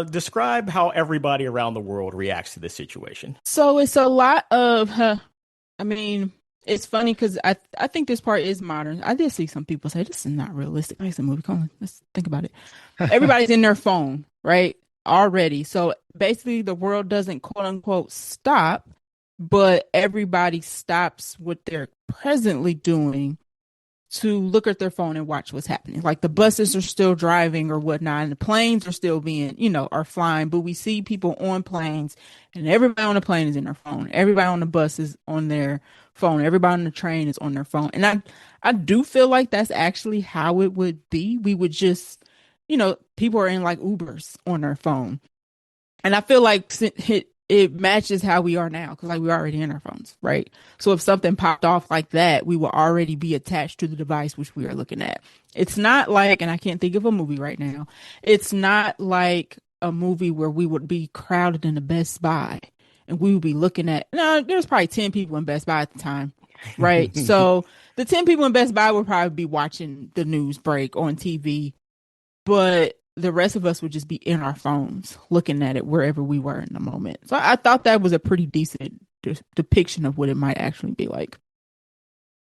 describe how everybody around the world reacts to this situation. So it's a lot of, I mean, it's funny because I think this part is modern. I did see some people say this is not realistic. It's a movie. Come on, let's think about it. Everybody's in their phone, right? Already. So basically, the world doesn't quote unquote stop, but everybody stops what they're presently doing to look at their phone and watch what's happening. Like the buses are still driving or whatnot, and the planes are still being, are flying. But we see people on planes, and everybody on the plane is in their phone. Everybody on the bus is on their phone. Everybody on the train is on their phone. And I do feel like that's actually how it would be. We would just, people are in like Ubers on their phone. And I feel like it matches how we are now because like we're already in our phones, right? So if something popped off like that, we will already be attached to the device which we are looking at. It's not like, and I can't think of a movie right now, it's not like a movie where we would be crowded in a Best Buy and we would be looking at, no, there's probably 10 people in Best Buy at the time, right? So the 10 people in Best Buy would probably be watching the news break on TV, but the rest of us would just be in our phones looking at it wherever we were in the moment. So I thought that was a pretty decent depiction of what it might actually be like.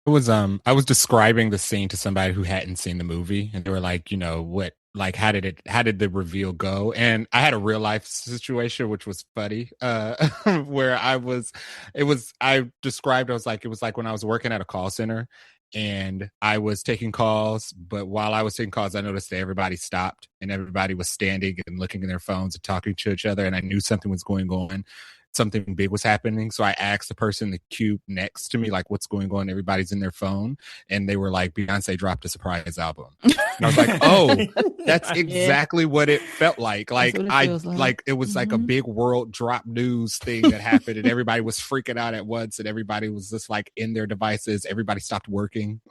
It was I was describing the scene to somebody who hadn't seen the movie, and they were like, what, like, how did the reveal go? And I had a real life situation which was funny, where I described, it was like when I was working at a call center and I was taking calls, but while I was taking calls, I noticed that everybody stopped and everybody was standing and looking at their phones and talking to each other, and I knew something was going on. Something big was happening. So I asked the person in the queue next to me, like, what's going on? Everybody's in their phone. And they were like, Beyonce dropped a surprise album. And I was like, oh, that's exactly what it felt like. Like it was like a big world drop news thing that happened and everybody was freaking out at once and everybody was just like in their devices. Everybody stopped working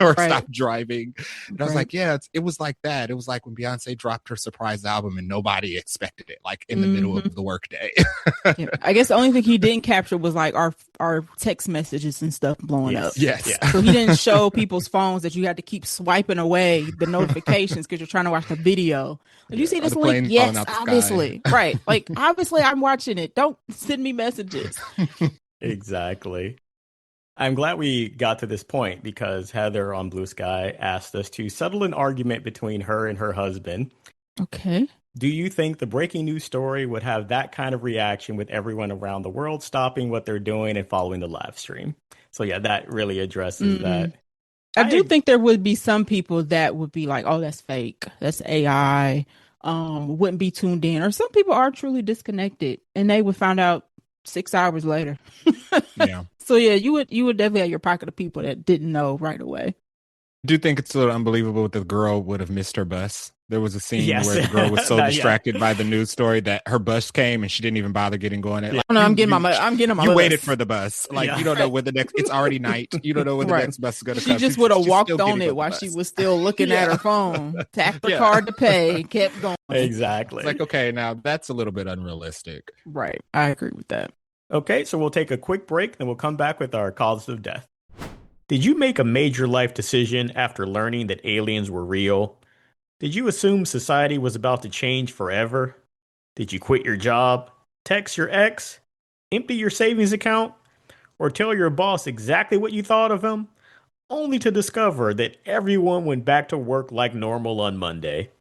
or stopped driving. And I was like, yeah, it was like that. It was like when Beyonce dropped her surprise album and nobody expected it, like in the middle of the workday. I guess the only thing he didn't capture was like our text messages and stuff blowing up. Yes. Yeah. So he didn't show people's phones that you had to keep swiping away the notifications because you're trying to watch the video. Did you see this link? Yes, obviously. Right. Like, obviously I'm watching it. Don't send me messages. Exactly. I'm glad we got to this point because Heather on Blue Sky asked us to settle an argument between her and her husband. Okay. Do you think the breaking news story would have that kind of reaction with everyone around the world stopping what they're doing and following the live stream? So yeah, that really addresses that. I do think there would be some people that would be like, oh, that's fake. That's AI. Wouldn't be tuned in. Or some people are truly disconnected and they would find out 6 hours later. Yeah. So yeah, you would definitely have your pocket of people that didn't know right away. I do think it's a little unbelievable that the girl would have missed her bus. There was a scene where the girl was so distracted by the news story that her bus came and she didn't even bother getting on it. Like, I'm getting on my You bus. waited for the bus. Like, you don't know when the next, it's already night. You don't know when the next bus is going to come. She just would have walked on it while she was still looking at her phone, tapped her card to pay, and kept going. Exactly. It's like, okay, now that's a little bit unrealistic. Right. I agree with that. Okay, so we'll take a quick break, then we'll come back with our causes of death. Did you make a major life decision after learning that aliens were real? Did you assume society was about to change forever? Did you quit your job, text your ex, empty your savings account, or tell your boss exactly what you thought of him, only to discover that everyone went back to work like normal on Monday?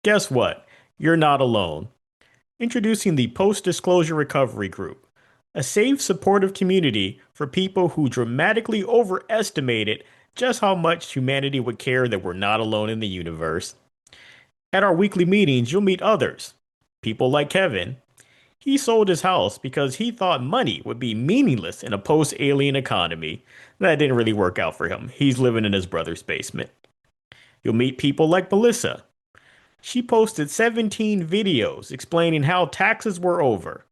Guess what? You're not alone. Introducing the Post-Disclosure Recovery Group, a safe, supportive community for people who dramatically overestimated just how much humanity would care that we're not alone in the universe. At our weekly meetings, you'll meet others. People like Kevin. He sold his house because he thought money would be meaningless in a post-alien economy. That didn't really work out for him. He's living in his brother's basement. You'll meet people like Melissa. She posted 17 videos explaining how taxes were over.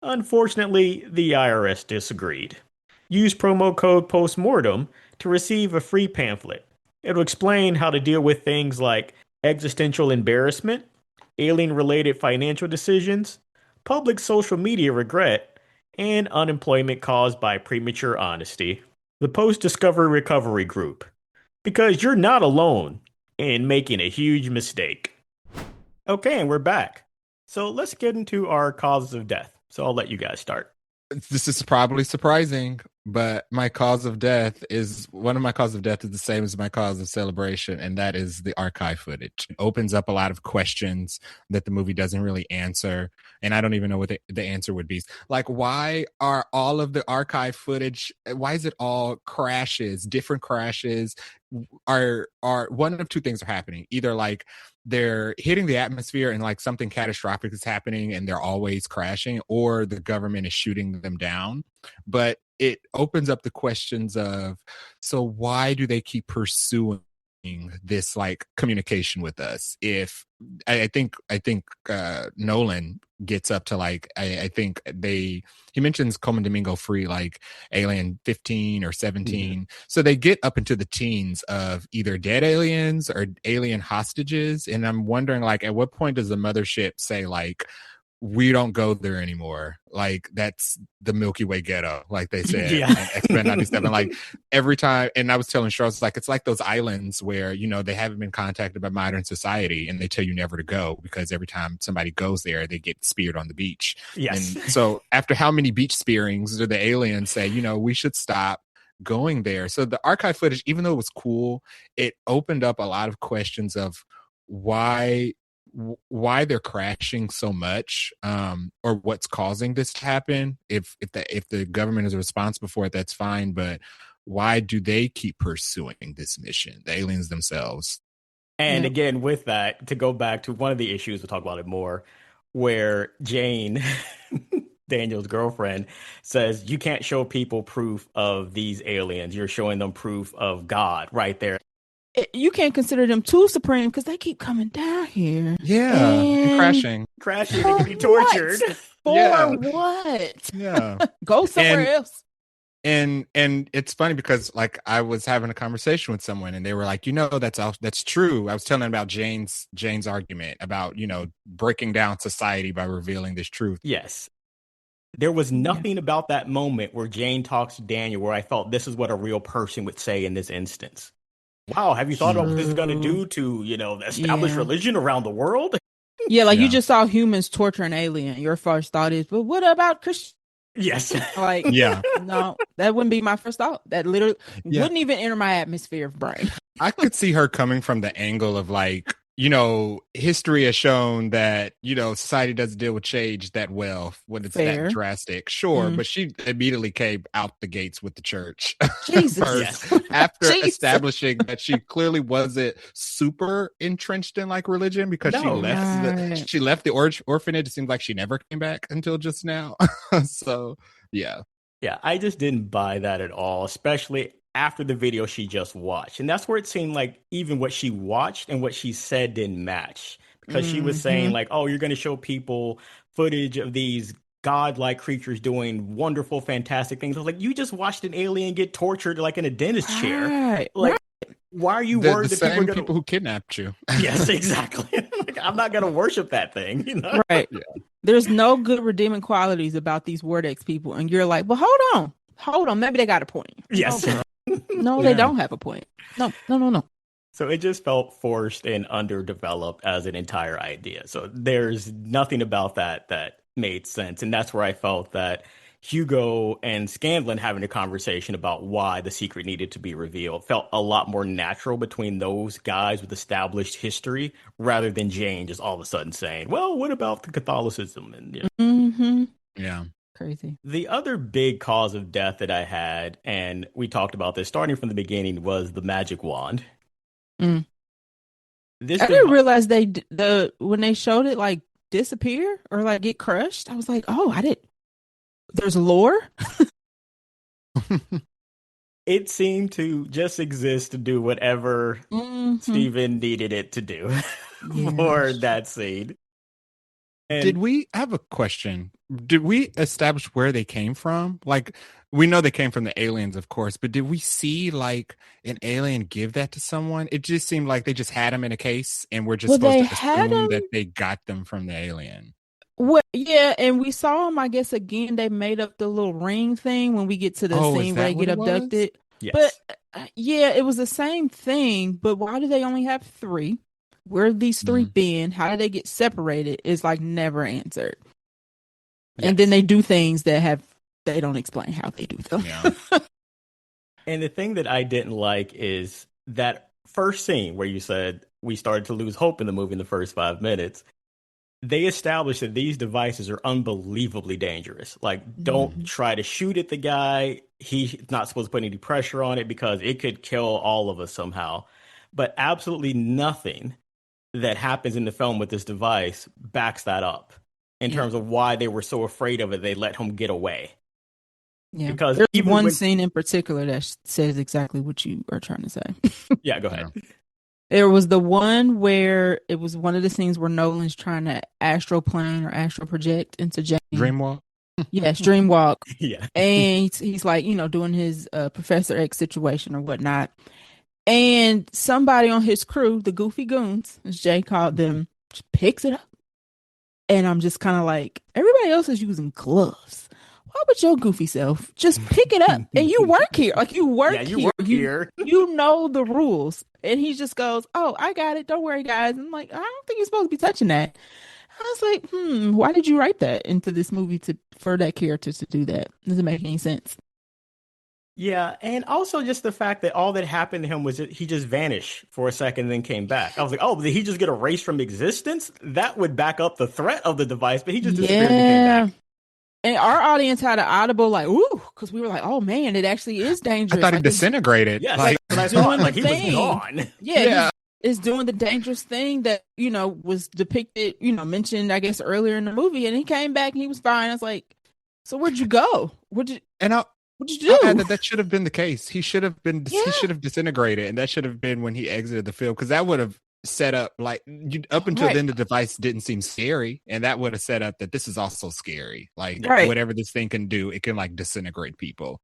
Unfortunately, the IRS disagreed. Use promo code Postmortem to receive a free pamphlet. It'll explain how to deal with things like existential embarrassment, alien related financial decisions, public social media regret, and unemployment caused by premature honesty. The Post Discovery Recovery Group. Because you're not alone in making a huge mistake. Okay, and we're back. So let's get into our causes of death. So I'll let you guys start. This is probably surprising, but my cause of death is one of my causes of death is the same as my cause of celebration, and that is the archive footage. It opens up a lot of questions that the movie doesn't really answer, and I don't even know what the answer would be. Like, why are all of the archive footage? Why is it all crashes, different crashes? Are one of two things are happening? Either like they're hitting the atmosphere and like something catastrophic is happening and they're always crashing, or the government is shooting them down. But it opens up the questions of, so why do they keep pursuing this like communication with us? If I think Nolan gets up to like I think he mentions Coleman Domingo free like Alien 15 or 17. So they get up into the teens of either dead aliens or alien hostages, and I'm wondering like at what point does the mothership say like we don't go there anymore? Like that's the Milky Way ghetto, like they said Yeah. in X-Men 97. Like every time, and I was telling Charles, like it's like those islands where, you know, they haven't been contacted by modern society and they tell you never to go because every time somebody goes there, they get speared on the beach. Yes. And so after how many beach spearings do the aliens say, you know, we should stop going there? So the archive footage, even though it was cool, it opened up a lot of questions of why they're crashing so much, or what's causing this to happen. If the government is responsible for it, that's fine, but why do they keep pursuing this mission, the aliens themselves? And Yeah. again, with that, to go back to one of the issues, we'll talk about it more, where Jane, Daniel's girlfriend, says you can't show people proof of these aliens. You're showing them proof of God right there. You can't consider them too supreme because they keep coming down here. Yeah, and And crashing. Crashing for and getting what? tortured. For Yeah. what? Yeah. Go somewhere And else. and it's funny because like I was having a conversation with someone and they were like, you know, that's true. I was telling them about Jane's argument about, you know, breaking down society by revealing this truth. Yes. There was Yeah. nothing about that moment where Jane talks to Daniel where I felt this is what a real person would say in this instance. Wow, have you thought about what this is going to True. do to, you know, the established Yeah. religion around the world? Yeah, like you Yeah. just saw humans torture an alien. Your first thought is, but what about Christian? Yes. Like, Yeah. no, that wouldn't be my first thought. That literally Yeah. wouldn't even enter my atmosphere of brain. I could see her coming from the angle of like, you know, history has shown that, you know, society doesn't deal with change that well when it's that Fair. drastic. Sure, Mm. but she immediately came out the gates with the church Jesus. first, Yes. after Jesus. establishing that she clearly wasn't super entrenched in like religion because No. Right. she left the orphanage. It seemed like she never came back until just now. So yeah. Yeah, I just didn't buy that at all, especially after the video she just watched. And that's where it seemed like even what she watched and what she said didn't match. Because she was saying, Mhm. like, oh, you're going to show people footage of these godlike creatures doing wonderful, fantastic things. I was like, you just watched an alien get tortured like in a dentist chair. Right. Like, why are you The worried that people are same going people to. who kidnapped you. Yes, exactly. Like, I'm not going to worship that thing, you know? Right. Yeah. There's no good redeeming qualities about these Word X people. And you're like, well, hold on. Maybe they got a point. Yes. Okay. No, they Yeah. don't have a point. No. So it just felt forced and underdeveloped as an entire idea. So there's nothing about that made sense. And that's where I felt that Hugo and Scanlon having a conversation about why the secret needed to be revealed felt a lot more natural between those guys with established history rather than Jane just all of a sudden saying, well, what about the Catholicism? And you know. Mm-hmm. Yeah. Crazy. The other big cause of death that I had, and we talked about this starting from the beginning, was the magic wand. Mm. This I didn't realize when they showed it like disappear or like get crushed. I was like, oh, I did. There's lore. It seemed to just exist to do whatever Mhm. Steven needed it to do for Yes. that scene. Did And we I have a question? Did we establish where they came from? Like, we know they came from the aliens, of course, but did we see like an alien give that to someone? It just seemed like they just had them in a case, and we're just Well, supposed they to had assume them. that they got them from the alien. Well, yeah, and we saw them. I guess again, they made up the little ring thing when we get to the Oh, is scene where they that what get it was? abducted. But yes. yeah, it was the same thing. But why do they only have three? Where have these three Mm, been? How did they get separated? Is like never answered. And then Yes. they do things that have they don't explain how they do them. yeah. And the thing that I didn't like is that first scene where you said we started to lose hope in the movie in the first 5 minutes. They established that these devices are unbelievably dangerous. Like, don't Mhm. try to shoot at the guy. He's not supposed to put any pressure on it because it could kill all of us somehow. But absolutely nothing that happens in the film with this device backs that up in Yeah, terms of why they were so afraid of it. They let him get away. yeah. Because There's even one when, scene in particular that says exactly what you are trying to say. yeah, go Yeah. ahead. There was the one where it was one of the scenes where Nolan's trying to astral plane or astral project into Jane. Dreamwalk. Yes, dreamwalk. Yeah. And he's like, doing his Professor X situation or whatnot. And somebody on his crew, the Goofy Goons, as Jay called them, just picks it up. And I'm just kind of like, everybody else is using gloves. Why would your goofy self just pick it up? And you work here. Like you Yeah, work you here. work here. You know the rules. And he just goes, "Oh, I got it. Don't worry, guys." And I'm like, I don't think you're supposed to be touching that. I was like, why did you write that into this movie to for that character to do that? Doesn't make any sense. Yeah, and also just the fact that all that happened to him was that he just vanished for a second and then came back. I was like, oh, did he just get erased from existence? That would back up the threat of the device, but he just disappeared and then came back. Yeah. And our audience had an audible like, ooh, because we were like, oh man, it actually is I dangerous. thought he Like disintegrated. Yes, like Like, that's what I it's thought. doing the Like he was thing. gone. Yeah, yeah. he's doing the dangerous thing that, was depicted, mentioned, I guess, earlier in the movie. And he came back and he was fine. I was like, so where'd you go? And What'd I'll you add do? that should have been the case. He Yeah, should have disintegrated, and that should have been when he exited the field, because that would have set up like up until right, then the device didn't seem scary, and that would have set up that this is also scary. Like Yes. right. whatever this thing can do, it can like disintegrate people.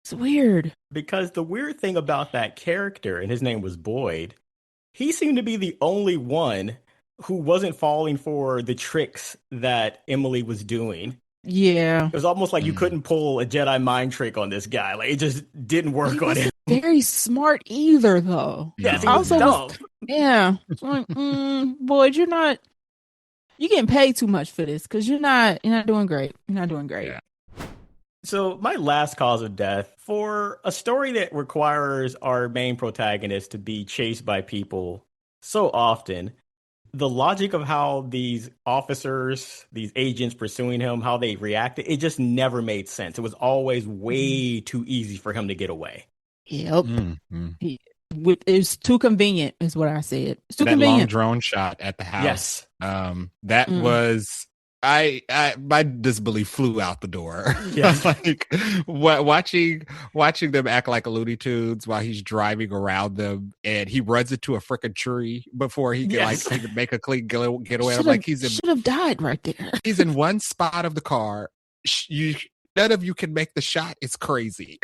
It's weird. Because the weird thing about that character, and his name was Boyd, he seemed to be the only one who wasn't falling for the tricks that Emily was doing. Yeah. It was almost like you Mm. couldn't pull a Jedi mind trick on this guy. Like it just didn't But he work on him. wasn't very smart either, though. Yes, No, he was Also no. was dumb. yeah. It's like, Boyd, you're getting paid too much for this because you're not doing great. You're not doing great. Yeah. So my last cause of death for a story that requires our main protagonist to be chased by people so often, the logic of how these officers, these agents pursuing him, how they reacted, it just never made sense. It was always way too easy for him to get away. Yep. Mm, mm. It's too convenient, is what I said. It's too That long convenient. drone shot at the house. Yes. That Mm. was my disbelief flew out the door. Yes. Like watching them act like Looney Tunes while he's driving around them, and he runs into a freaking tree before he can Yes. like even make a clean getaway. I'm Should have like, should have died right there. he's in one spot of the car. You none of you can make the shot. It's crazy.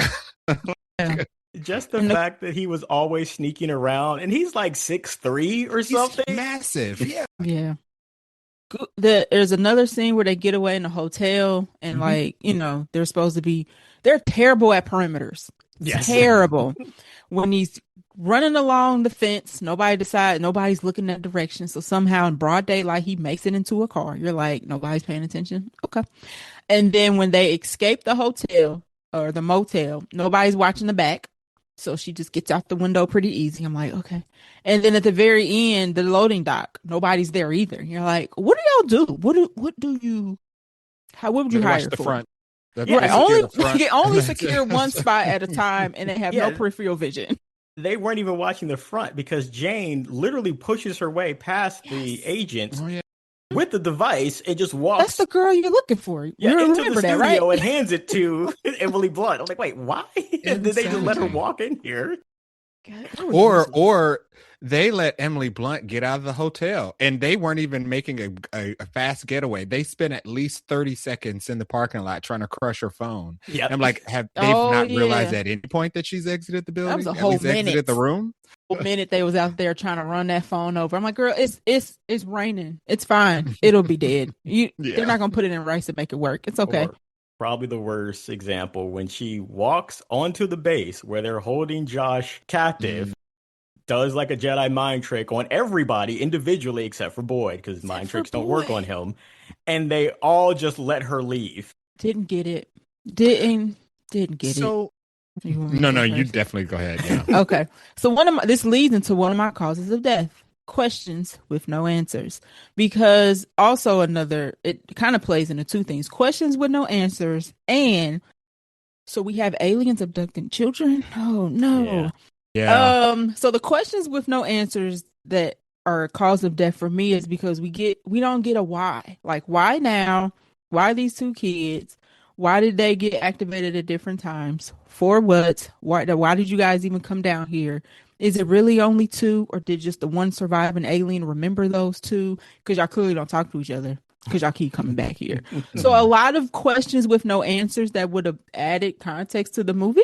Yeah. Just the And fact that he was always sneaking around and he's like 6'3" or He's something. massive. Yeah. yeah. There's another scene where they get away in a hotel and they're supposed to be they're terrible at perimeters. Yes. Terrible. When he's running along the fence, nobody's looking that direction. So somehow in broad daylight he makes it into a car. You're like, nobody's paying attention. Okay. And then when they escape the hotel or the motel, nobody's watching the back. So she just gets out the window pretty easy. I'm like, okay. And then at the very end, the loading dock, nobody's there either. You're like, what do y'all do? What would you Better watch hire the for? front. They Yeah, Right. secure Only the front. they only secure one spot at a time and they have no Yeah. peripheral vision. They weren't even watching the front because Jane literally pushes her way past the Yes. agents Oh yeah. with the device and just That's walks the girl you're looking for. You into the remember that, studio right? and hands it to Emily Blunt. I was like, wait, why? Did they just let her Insanity. walk in here? God, that was or useless. or they let Emily Blunt get out of the hotel, and they weren't even making a fast getaway. They spent at least 30 seconds in the parking lot trying to crush her phone. Yep. And I'm like, have they've Oh not realized yeah, at any point that she's exited the that was a building, at whole least exited the minute. room? Whole minute they was out there trying to run that phone over. I'm like, girl, it's raining. It's fine. It'll be dead. They're Yeah. not gonna put it in rice and make it work. It's okay. Or probably the worst example, when she walks onto the base where they're holding Josh captive, does like a Jedi mind trick on everybody individually except for Boyd, because mind tricks don't work on him. And they all just let her leave. Didn't get it. Didn't get it. So no, you definitely go ahead. Yeah. Okay. So this leads into one of my causes of death. Questions with no answers. Because also it kind of plays into two things. Questions with no answers, and so we have aliens abducting children. Oh no. Yeah. So the questions with no answers that are a cause of death for me is because we don't get a why. Like, why now? Why these two kids? Why did they get activated at different times? For what? Why did you guys even come down here? Is it really only two, or did just the one surviving alien remember those two? Because y'all clearly don't talk to each other because y'all keep coming back here. So a lot of questions with no answers that would have added context to the movie.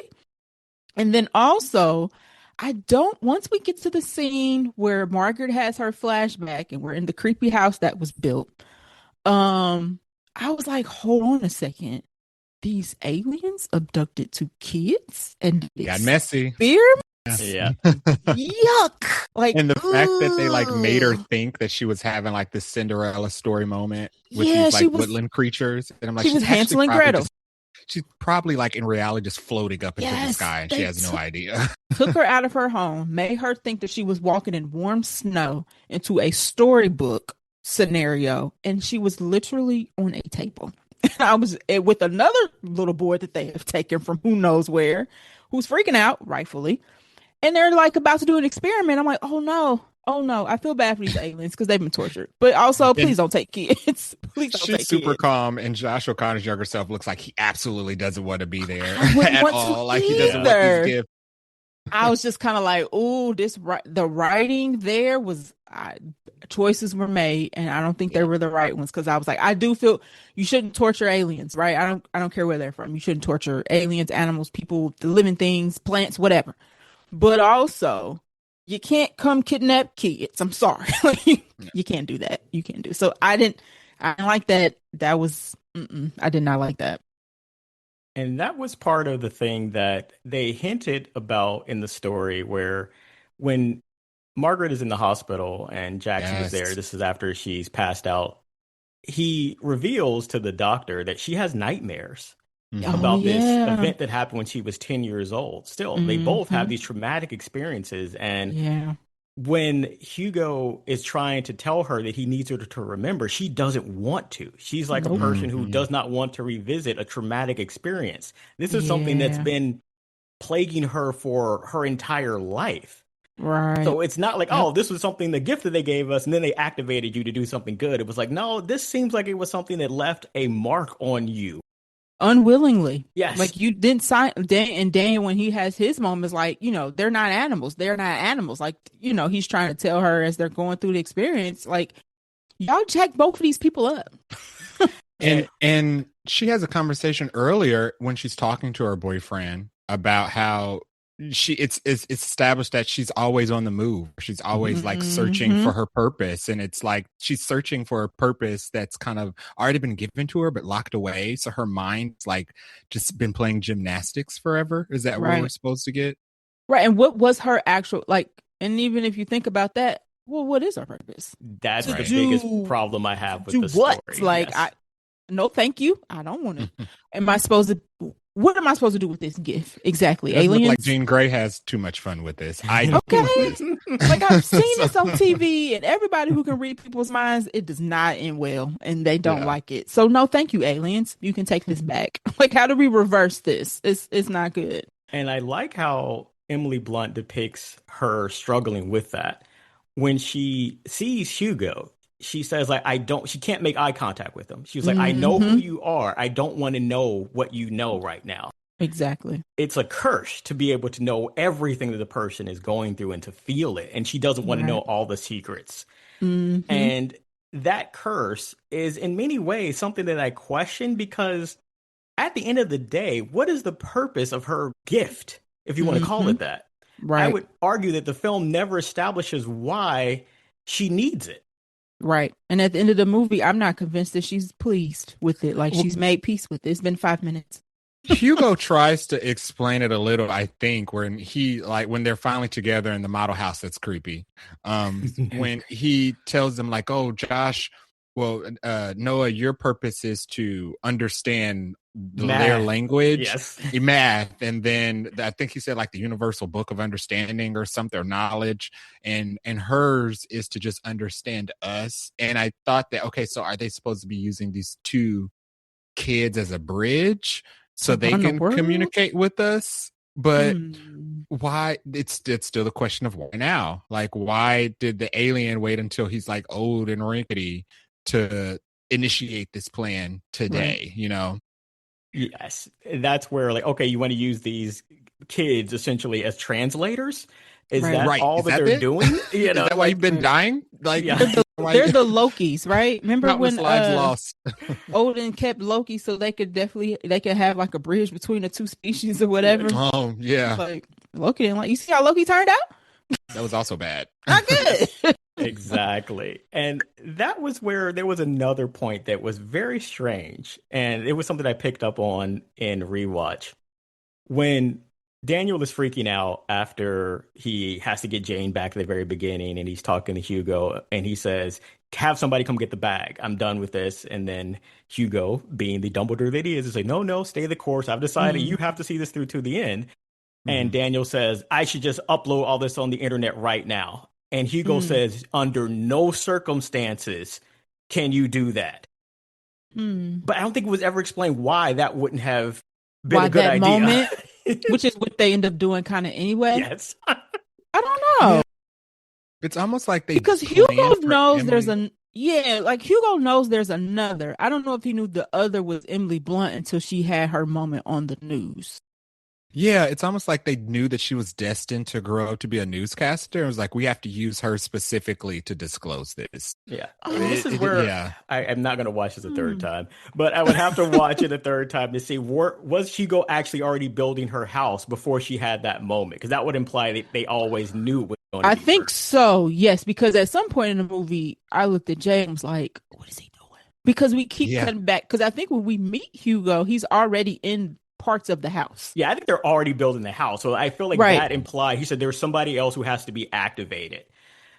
And then also, once we get to the scene where Margaret has her flashback and we're in the creepy house that was built, I was like, hold on a second. These aliens abducted two kids and got messy. Yeah. Yuck. Like, and the fact that they like made her think that she was having like this Cinderella story moment with these like woodland creatures. And I'm like, she was Hansel and Gretel. She's probably like in reality just floating up into the sky, and she has no idea. Took her out of her home, made her think that she was walking in warm snow into a storybook scenario, and she was literally on a table. I was with another little boy that they have taken from who knows where, who's freaking out, rightfully. And they're like about to do an experiment. I'm like, oh no. I feel bad for these aliens because they've been tortured. But also, please don't take kids. Please don't take kids. She's super calm, and Josh O'Connor's younger self looks like he absolutely doesn't want to be there at all. Like he doesn't want these gifts. I was just kind of like, oh, the writing there was choices were made, and I don't think they were the right ones, because I was like, I do feel you shouldn't torture aliens, right? I don't care where they're from. You shouldn't torture aliens, animals, people, the living things, plants, whatever. But also, you can't come kidnap kids. I'm sorry, you can't do that. You can't do. So I didn't like that. That was I did not like that. And that was part of the thing that they hinted about in the story, where when Margaret is in the hospital and Jackson is there, this is after she's passed out, he reveals to the doctor that she has nightmares about this event that happened when she was 10 years old. Still, they both have these traumatic experiences. And when Hugo is trying to tell her that he needs her to remember, she doesn't want to. She's like a person who does not want to revisit a traumatic experience. This is something that's been plaguing her for her entire life. Right. So it's not like, oh, this was something, the gift that they gave us, and then they activated you to do something good. It was like, no, this seems like it was something that left a mark on you. Unwillingly. Yes. Like, you didn't sign. And Daniel, when he has his moments, like, they're not animals. They're not animals. Like, he's trying to tell her as they're going through the experience, like, y'all check both of these people up. and she has a conversation earlier when she's talking to her boyfriend about how it's established that she's always on the move. She's always like searching for her purpose, and it's like she's searching for a purpose that's kind of already been given to her but locked away. So her mind's like just been playing gymnastics forever. Is that what we're supposed to get? Right. And what was her actual, like, and even if you think about that, well, what is her purpose? That's the biggest problem I have with the story. Like, no, thank you. I don't want to. What am I supposed to do with this gift? Exactly. Aliens? Like Jean Grey has too much fun with this. Like, I've seen this on TV, and everybody who can read people's minds, it does not end well, and they don't like it. So no, thank you, aliens. You can take this back. Like, how do we reverse this? It's not good. And I like how Emily Blunt depicts her struggling with that. When she sees Hugo, she says, like, she can't make eye contact with him. She was like, I know who you are. I don't want to know what you know right now. Exactly. It's a curse to be able to know everything that the person is going through and to feel it. And she doesn't want to know Right. all the secrets. Mm-hmm. And that curse is in many ways something that I question because at the end of the day, what is the purpose of her gift, if you want to call Mm-hmm. it that? I Right. would argue that the film never establishes why she needs it. Right. And at the end of the movie, I'm not convinced that she's pleased with it. Like Well, she's made peace with it. It's been 5 minutes. Hugo tries to explain it a little, I think, when he like when they're finally together in the model house. That's creepy. When he tells them like, "Oh, Josh, well, Noah, your purpose is to understand their Math. language, Yes. math, and then I think he said like the universal book of understanding or something, or knowledge, and hers is to just understand us." And I thought that okay, so are they supposed to be using these two kids as a bridge so To they run the can world? communicate with us? But Hmm. why? It's still the question of why now. Like, why did the alien wait until he's like old and rickety to initiate this plan Right. today? You know? Yes. That's where, like, okay, you want to use these kids essentially as translators? Is Right. that Right? all Is that that they're it? doing? Is that why you've Like, been Right. dying? Like, yeah. why They're the Lokis, right? Remember countless when lives lost? Odin kept Loki so they could have like a bridge between the two species or whatever? Oh yeah, Like Loki didn't like you see how Loki turned out? that was also bad. Not good. Exactly. And that was where there was another point that was very strange. And it was something I picked up on in rewatch. When Daniel is freaking out after he has to get Jane back at the very beginning and he's talking to Hugo and he says, have somebody come get the bag. I'm done with this. And then Hugo, being the Dumbledore that he is like, no, no, stay the course. I've decided you Mm, have to see this through to the end. And Mhm. Daniel says, I should just upload all this on the internet right now. And Hugo mm, says, under no circumstances can you do that. mm. But I don't think it was ever explained why that wouldn't have been a Why good that idea. moment, which is what they end up doing kind of anyway. Yes. I don't Yeah, know. it's almost like they Because planned Hugo for knows there's Emily. a yeah, like Hugo knows there's another. I don't know if he knew the other was Emily Blunt until she had her moment on the news. Yeah, it's almost like they knew that she was destined to grow to be a newscaster. It was like we have to use her specifically to disclose this. Yeah. And this is where Yeah, I am not going to watch this a third Hmm. time, but I would have to watch it a third time to see was Hugo actually already building her house before she had that moment? Because that would imply that they always knew it was going to I be her. think so, yes, because at some point in the movie, I looked at James like, what is he doing? Because we keep yeah. cutting back. Because I think when we meet Hugo, he's already in parts of the house. Yeah, I think they're already building the house. So I feel like Right. that implied he said there's somebody else who has to be activated.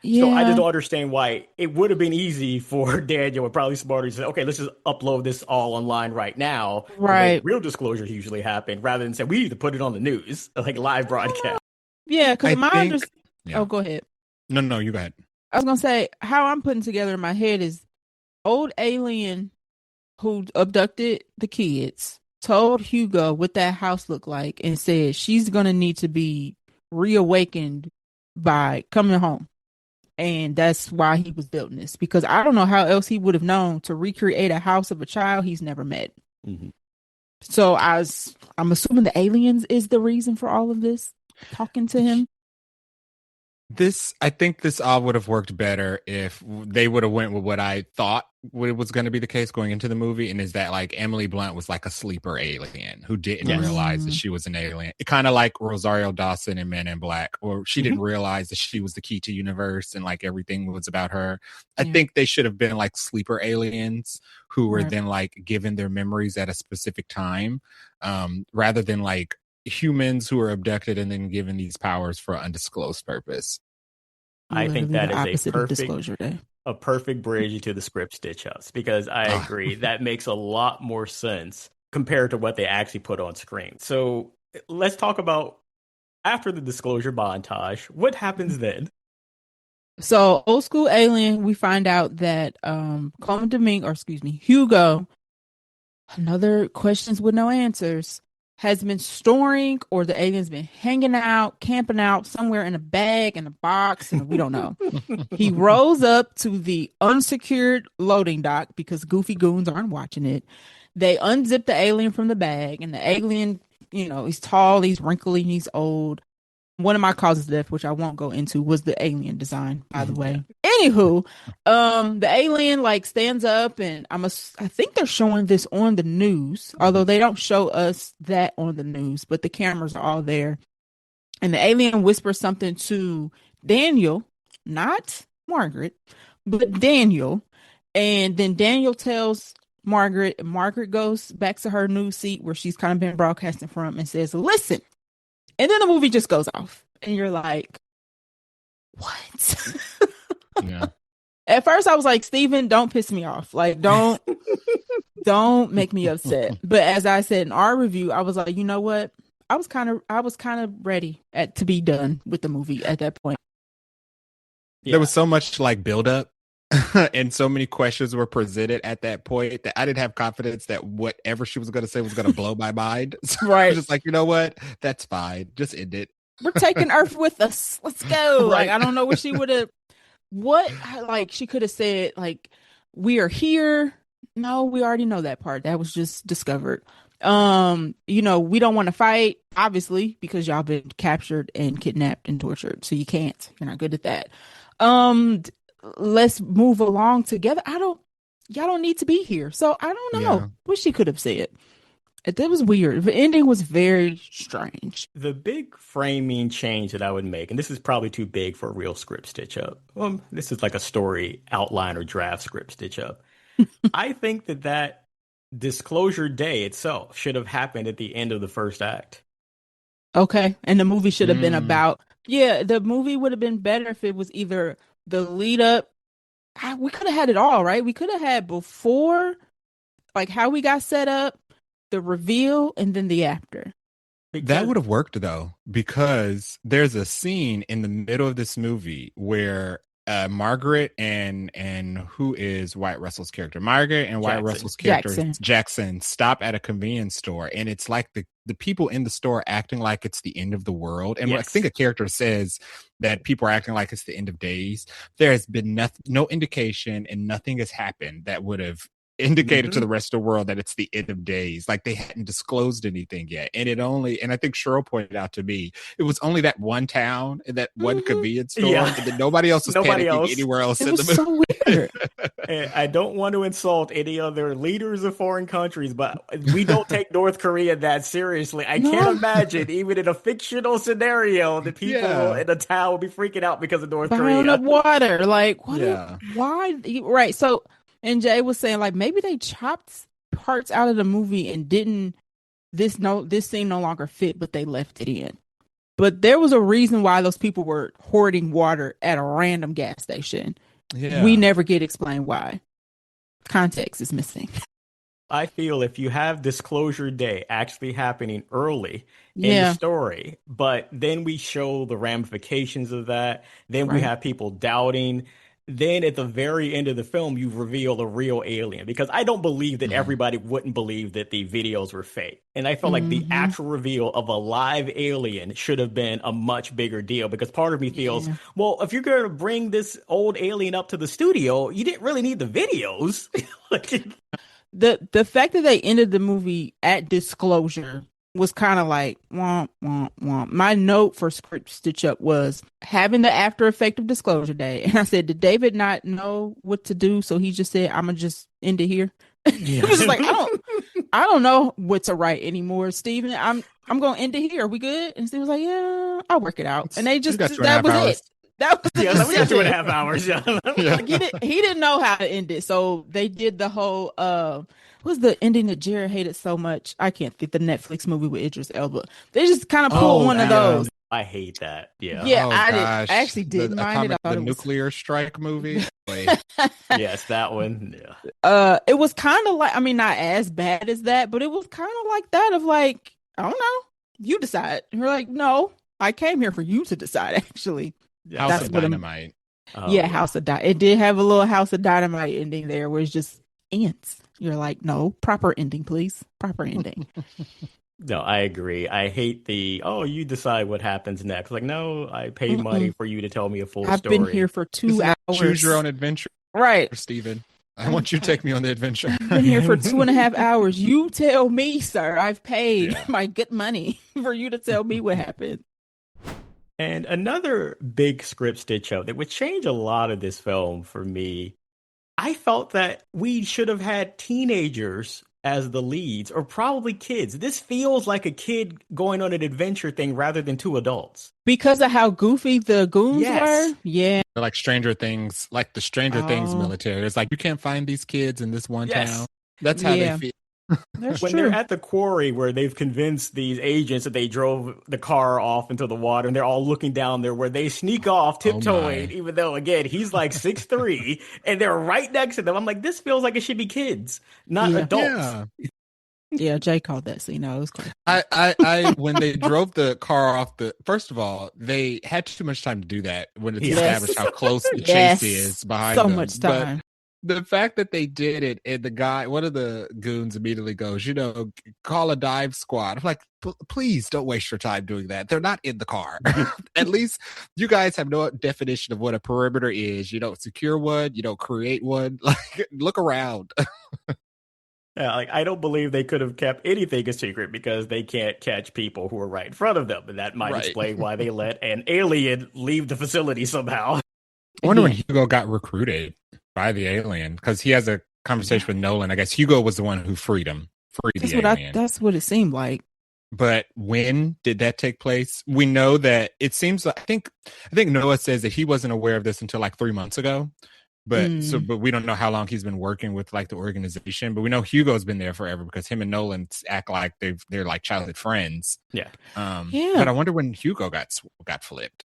So I just Yeah. don't understand why it would have been easy for Daniel and probably smarter to say, okay, let's just upload this all online right now, the way Right. real disclosures usually happen, rather than say we need to put it on the news, like live I don't know. broadcast. Yeah, because I my think. Oh, Yeah. go ahead. No, no, you go ahead. I was gonna say how I'm putting together in my head is old alien who abducted the kids told Hugo what that house looked like and said she's gonna need to be reawakened by coming home. And that's why he was building this because I don't know how else he would have known to recreate a house of a child he's never met. Mhm. So I'm assuming the aliens is the reason for all of this talking to him. I think this all would have worked better if they would have went with what I thought was going to be the case going into the movie, and is that like Emily Blunt was like a sleeper alien who didn't Yes. realize that Mm, she was an alien, kind of like Rosario Dawson in Men in Black, or she didn't Mhm. realize that she was the key to universe and like everything was about her. I yeah, think they should have been like sleeper aliens who were right. then like given their memories at a specific time, rather than like humans who are abducted and then given these powers for an undisclosed purpose. I think Literally that the is opposite of Disclosure Day. a perfect bridge to the script stitch ups because I Ah. agree that makes a lot more sense compared to what they actually put on screen. So let's talk about after the disclosure montage. What happens then? So old school alien, we find out that Coleman Domingue, or excuse me, Hugo, another questions with no answers, has been storing, or the alien's been hanging out, camping out somewhere in a bag, in a box, and we don't know. He rolls up to the unsecured loading dock because goofy goons aren't watching it. They unzip the alien from the bag, and the alien he's tall, he's wrinkly, he's old. One of my causes of death, which I won't go into, was the alien design, by the way. Anywho, the alien like stands up, and I think they're showing this on the news, although they don't show us that on the news, but the cameras are all there. And the alien whispers something to Daniel, not Margaret, but Daniel. And then Daniel tells Margaret, and Margaret goes back to her news seat where she's kind of been broadcasting from and says, listen. And then the movie just goes off. And you're like, what? Yeah. At first I was like, Steven, don't piss me off. Like, don't make me upset. But as I said in our review, I was like, you know what? I was kind of ready to be done with the movie at that point. Yeah. There was so much like buildup and so many questions were presented at that point that I didn't have confidence that whatever she was going to say was going to blow my mind. So right. I was just like, you know what? That's fine. Just end it. We're taking Earth with us. Let's go. Right. Like, I don't know what she would have, she could have said, like, we are here. No, we already know that part. That was just discovered. We don't want to fight, obviously, because y'all been captured and kidnapped and tortured. So you can't. You're not good at that. Let's move along together. Y'all don't need to be here. So I don't know what she could have said. That was weird. The ending was very strange. The big framing change that I would make, and this is probably too big for a real script stitch up. This is like a story outline or draft script stitch up. I think that disclosure day itself should have happened at the end of the first act. Okay. And the movie should have been about, the movie would have been better if it was either the lead up. We could have had it all, right? We could have had before, like how we got set up, the reveal, and then the after. That would have worked though, because there's a scene in the middle of this movie where Margaret and who is Wyatt Russell's character? Margaret and Wyatt Russell's character Jackson stop at a convenience store, and it's like the people in the store acting like it's the end of the world. And I think a character says that people are acting like it's the end of days. There has been no indication, and nothing has happened that would have indicated to the rest of the world that it's the end of days. Like they hadn't disclosed anything yet. And I think Cheryl pointed out to me, it was only that one town and that one convenience store, and then nobody else was panicking anywhere else in the movie. So weird. And I don't want to insult any other leaders of foreign countries, but we don't take North Korea that seriously. I can't imagine, even in a fictional scenario, that people in a town will be freaking out because of North Korea. Up water. Like, what? Why? Right. So, and Jay was saying, like, maybe they chopped parts out of the movie and this scene no longer fit, but they left it in. But there was a reason why those people were hoarding water at a random gas station. Yeah. We never get explained why. Context is missing. I feel if you have disclosure day actually happening early in the story, but then we show the ramifications of that, then we have people doubting. Then at the very end of the film, you reveal a real alien, because I don't believe that everybody wouldn't believe that the videos were fake. And I felt like the actual reveal of a live alien should have been a much bigger deal, because part of me feels, well, if you're going to bring this old alien up to the studio, you didn't really need the videos. The fact that they ended the movie at disclosure was kind of like, womp, womp, womp. My note for script stitch up was having the after effect of disclosure day. And I said, did David not know what to do? So he just said, I'm going to just end it here. He was like, I don't know what to write anymore, Steven. I'm going to end it here. Are we good? And Steve was like, yeah, I'll work it out. And they just, that was it. That was we got 2.5 hours. Like he didn't know how to end it. So they did the whole, what was the ending that Jared hated so much? I can't think. The Netflix movie with Idris Elba. They just kind of pulled one of those. I hate that. Yeah. Yeah, I actually didn't mind it. The nuclear strike movie. Yes, that one. Yeah. It was kind of like, I mean, not as bad as that, but it was kind of like that of like, I don't know, you decide. And we're like, no, I came here for you to decide, actually. House of Dynamite. House of Dynamite. It did have a little House of Dynamite ending there where it's just ants. You're like, no, proper ending, please. Proper ending. No, I agree. I hate you decide what happens next. Like, no, I pay money for you to tell me a full story. I've been here for 2 hours. Choose your own adventure. Right. Steven. I want you to take me on the adventure. I've been here for 2.5 hours. You tell me, sir. I've paid Yeah. my good money for you to tell me what happened. And another big script stitch up that would change a lot of this film for me. I felt that we should have had teenagers as the leads, or probably kids. This feels like a kid going on an adventure thing rather than two adults. Because of how goofy the goons Yes. were? Yeah. Like Stranger Things, like the Stranger Things Oh, military. It's like you can't find these kids in this one town. Yes. That's how they yeah. feel. That's When they're true. at the quarry where they've convinced these agents that they drove the car off into the water and they're all looking down there where they sneak off Oh tiptoeing, my. even though, again, he's like 6'3" and they're right next to them. I'm like, this feels like it should be kids, not Yeah. adults. Yeah. Yeah, Jay called that scene. No, it was cool. When they drove the car off first of all, they had too much time to do that when it's Yes. established how close the Yes. chase is behind So them. much But time. the fact that they did it, and the guy, one of the goons immediately goes, call a dive squad. I'm like, please don't waste your time doing that. They're not in the car. At least you guys have no definition of what a perimeter is. You don't secure one, you don't create one. Like, look around. Yeah, like I don't believe they could have kept anything a secret because they can't catch people who are right in front of them. And that might Right. explain why they let an alien leave the facility somehow. I wonder when Again. Hugo got recruited by the alien, because he has a conversation with Nolan. I guess Hugo was the one who freed That's the what alien. that's what it seemed like. But when did that take place? We know that it seems like I think Noah says that he wasn't aware of this until like 3 months ago. But we don't know how long he's been working with like the organization. But we know Hugo's been there forever because him and Nolan act like they're like childhood friends. Yeah. Yeah. But I wonder when Hugo got flipped.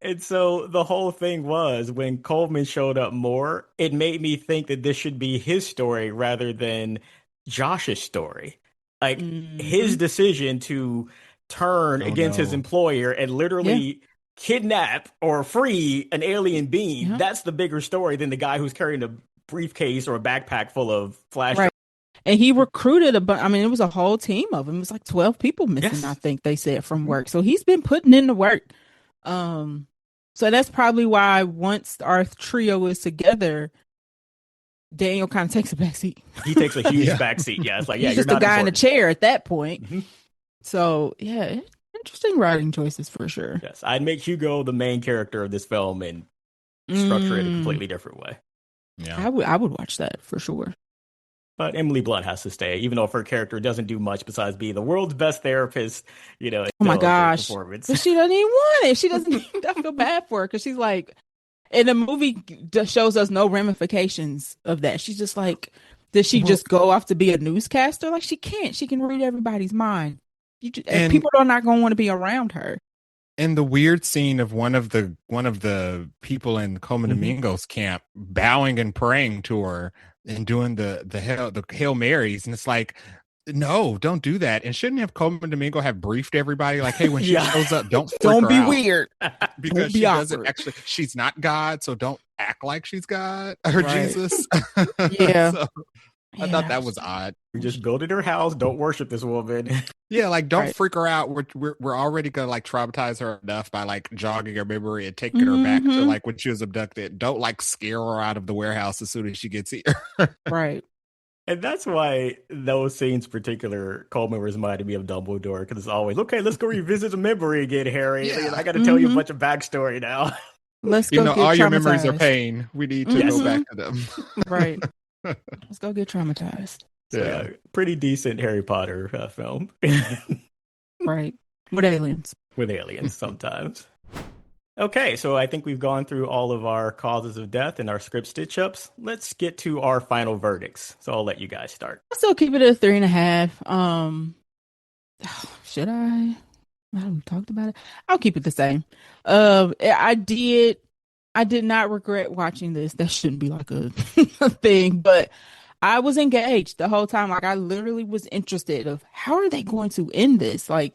And so the whole thing was when Coleman showed up more, it made me think that this should be his story rather than Josh's story. Like his decision to turn against his employer and literally kidnap or free an alien being, that's the bigger story than the guy who's carrying a briefcase or a backpack full of flash drives. And he recruited I mean, it was a whole team of them. It was like 12 people missing, Yes. I think they said, from work. So he's been putting in the work. So that's probably why once our trio is together, Daniel kind of takes a backseat. He takes a huge backseat. Yeah, it's like, He's you're just a not guy in a important. chair at that point. Mhm. So, yeah, interesting writing choices for sure. Yes, I'd make Hugo the main character of this film and structure it a completely different way. Yeah. I would watch that for sure. But Emily Blunt has to stay, even though if her character doesn't do much besides be the world's best therapist, you know. Oh my still a great gosh. performance. But she doesn't even want it. She doesn't I feel bad for her because she's like, and the movie just shows us no ramifications of that. She's just like, does she just go off to be a newscaster? Like, she can't. She can read everybody's mind. And people are not going to want to be around her. And the weird scene of one of the people in Coleman Domingo's camp bowing and praying to her and doing the Hail Marys, and it's like, no, don't do that. And shouldn't have Coleman Domingo have briefed everybody like, hey, when she shows up, don't be out. weird Because she doesn't actually, she's not God, so don't act like she's God or Jesus. Yeah. So I thought that was odd. We just build in her house. Don't worship this woman. Yeah, like don't freak her out. We're already gonna like traumatize her enough by like jogging her memory and taking her back to like when she was abducted. Don't like scare her out of the warehouse as soon as she gets here. Right. And that's why those scenes, particular, Coleman reminded me of Dumbledore, because it's always, okay, let's go revisit the memory again, Harry. Yeah. I got to tell you a bunch of backstory now. Let's go Even though get all your traumatized. memories are pain, we need to go back to them. Right. Let's go get traumatized. So, yeah, pretty decent Harry Potter film. Right. With aliens. With aliens sometimes. Okay, so I think we've gone through all of our causes of death and our script stitch-ups. Let's get to our final verdicts. So I'll let you guys start. I'll still keep it at 3.5. Should I? I haven't talked about it. I'll keep it the same. I did not regret watching this. That shouldn't be like a, a thing, but I was engaged the whole time. Like, I literally was interested of how are they going to end this? Like,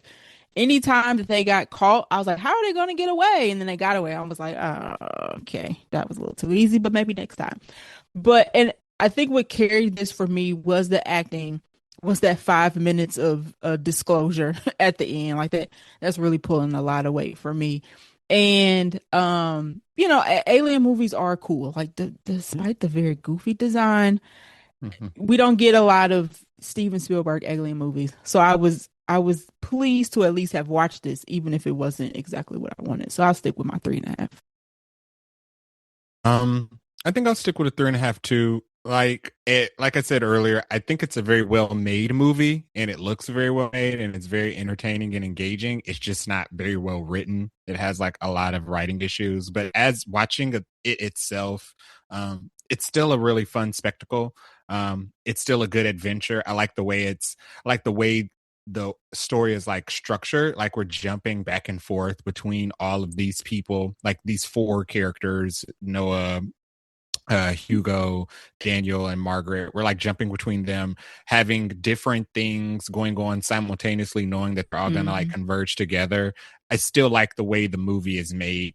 anytime that they got caught, I was like, how are they going to get away? And then they got away. I was like, okay, that was a little too easy, but maybe next time. And I think what carried this for me was the acting, was that 5 minutes of disclosure at the end. Like that's really pulling a lot of weight for me. And alien movies are cool. Like despite the very goofy design, Mhm. we don't get a lot of Steven Spielberg alien movies. So I was pleased to at least have watched this, even if it wasn't exactly what I wanted. So I'll stick with my 3.5. I think I'll stick with a 3.5 too. Like I said earlier, I think it's a very well made movie and it looks very well made and it's very entertaining and engaging. It's just not very well written. It has like a lot of writing issues, but as watching it itself, it's still a really fun spectacle. It's still a good adventure. I like the way the story is like structured, like we're jumping back and forth between all of these people, like these four characters, Noah, Hugo, Daniel, and Margaret. We're like jumping between them, having different things going on simultaneously, knowing that they're all gonna like Mhm. converge together. I still like the way the movie is made.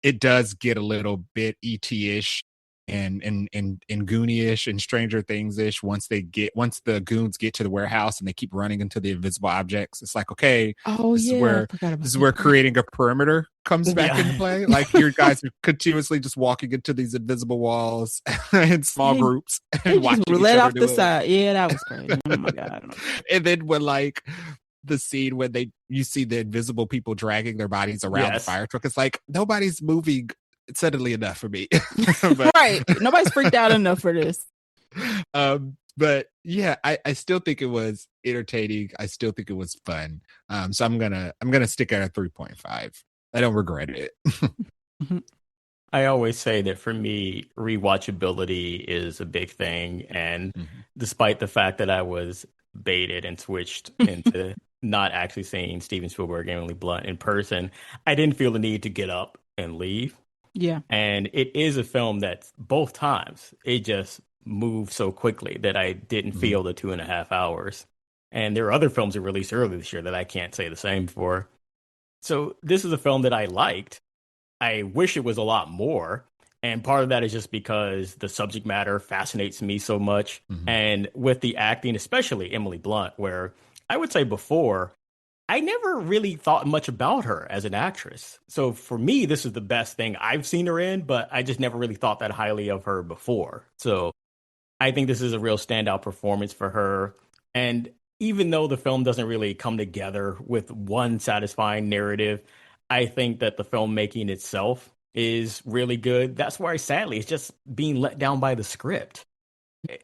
It does get a little bit ET-ish and Goonie-ish and Stranger Things-ish once the goons get to the warehouse and they keep running into the invisible objects. It's like, okay, Oh this is yeah, I where forgot this about is that where part. creating a perimeter comes back into Yeah. play. Like your guys are continuously just walking into these invisible walls in small They groups they and just watching each let other off the do it. side. Yeah, that was crazy. Oh my God. And then when like the scene when you see the invisible people dragging their bodies around the Yes. fire truck, it's like nobody's moving suddenly enough for me. but Right. Nobody's freaked out enough for this. but yeah, I still think it was entertaining. I still think it was fun. So I'm gonna stick at a 3.5. I don't regret it. Mhm. I always say that for me, rewatchability is a big thing. And Mhm. despite the fact that I was baited and switched into not actually seeing Steven Spielberg and Emily Blunt in person, I didn't feel the need to get up and leave. Yeah. And it is a film that both times it just moved so quickly that I didn't Mhm. feel the 2.5 hours. And there are other films that released earlier this year that I can't say the same for. So this is a film that I liked. I wish it was a lot more. And part of that is just because the subject matter fascinates me so much. Mhm. And with the acting, especially Emily Blunt, where I would say before, I never really thought much about her as an actress. So for me, this is the best thing I've seen her in, but I just never really thought that highly of her before. So I think this is a real standout performance for her. And even though the film doesn't really come together with one satisfying narrative, I think that the filmmaking itself is really good. That's why, sadly, it's just being let down by the script.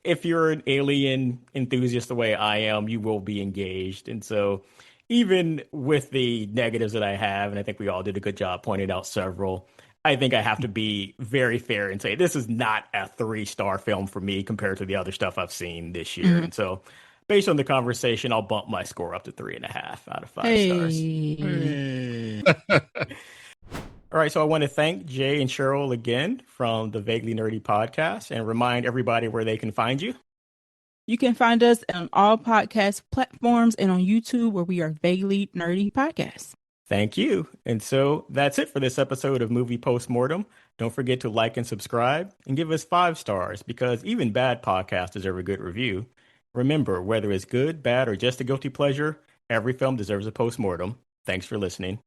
If you're an alien enthusiast the way I am, you will be engaged. And so, even with the negatives that I have, and I think we all did a good job pointing out several, I think I have to be very fair and say this is not a 3-star film for me compared to the other stuff I've seen this year. Mhm. And so, based on the conversation, I'll bump my score up to 3.5 out of 5 stars. Hey. Hey. All right, so I want to thank Jay and Cheryl again from the Vaguely Nerdy podcast and remind everybody where they can find you. You can find us on all podcast platforms and on YouTube where we are Vaguely Nerdy Podcasts. Thank you. And so that's it for this episode of Movie Postmortem. Don't forget to like and subscribe and give us 5 stars because even bad podcasts deserve a good review. Remember, whether it's good, bad, or just a guilty pleasure, every film deserves a postmortem. Thanks for listening.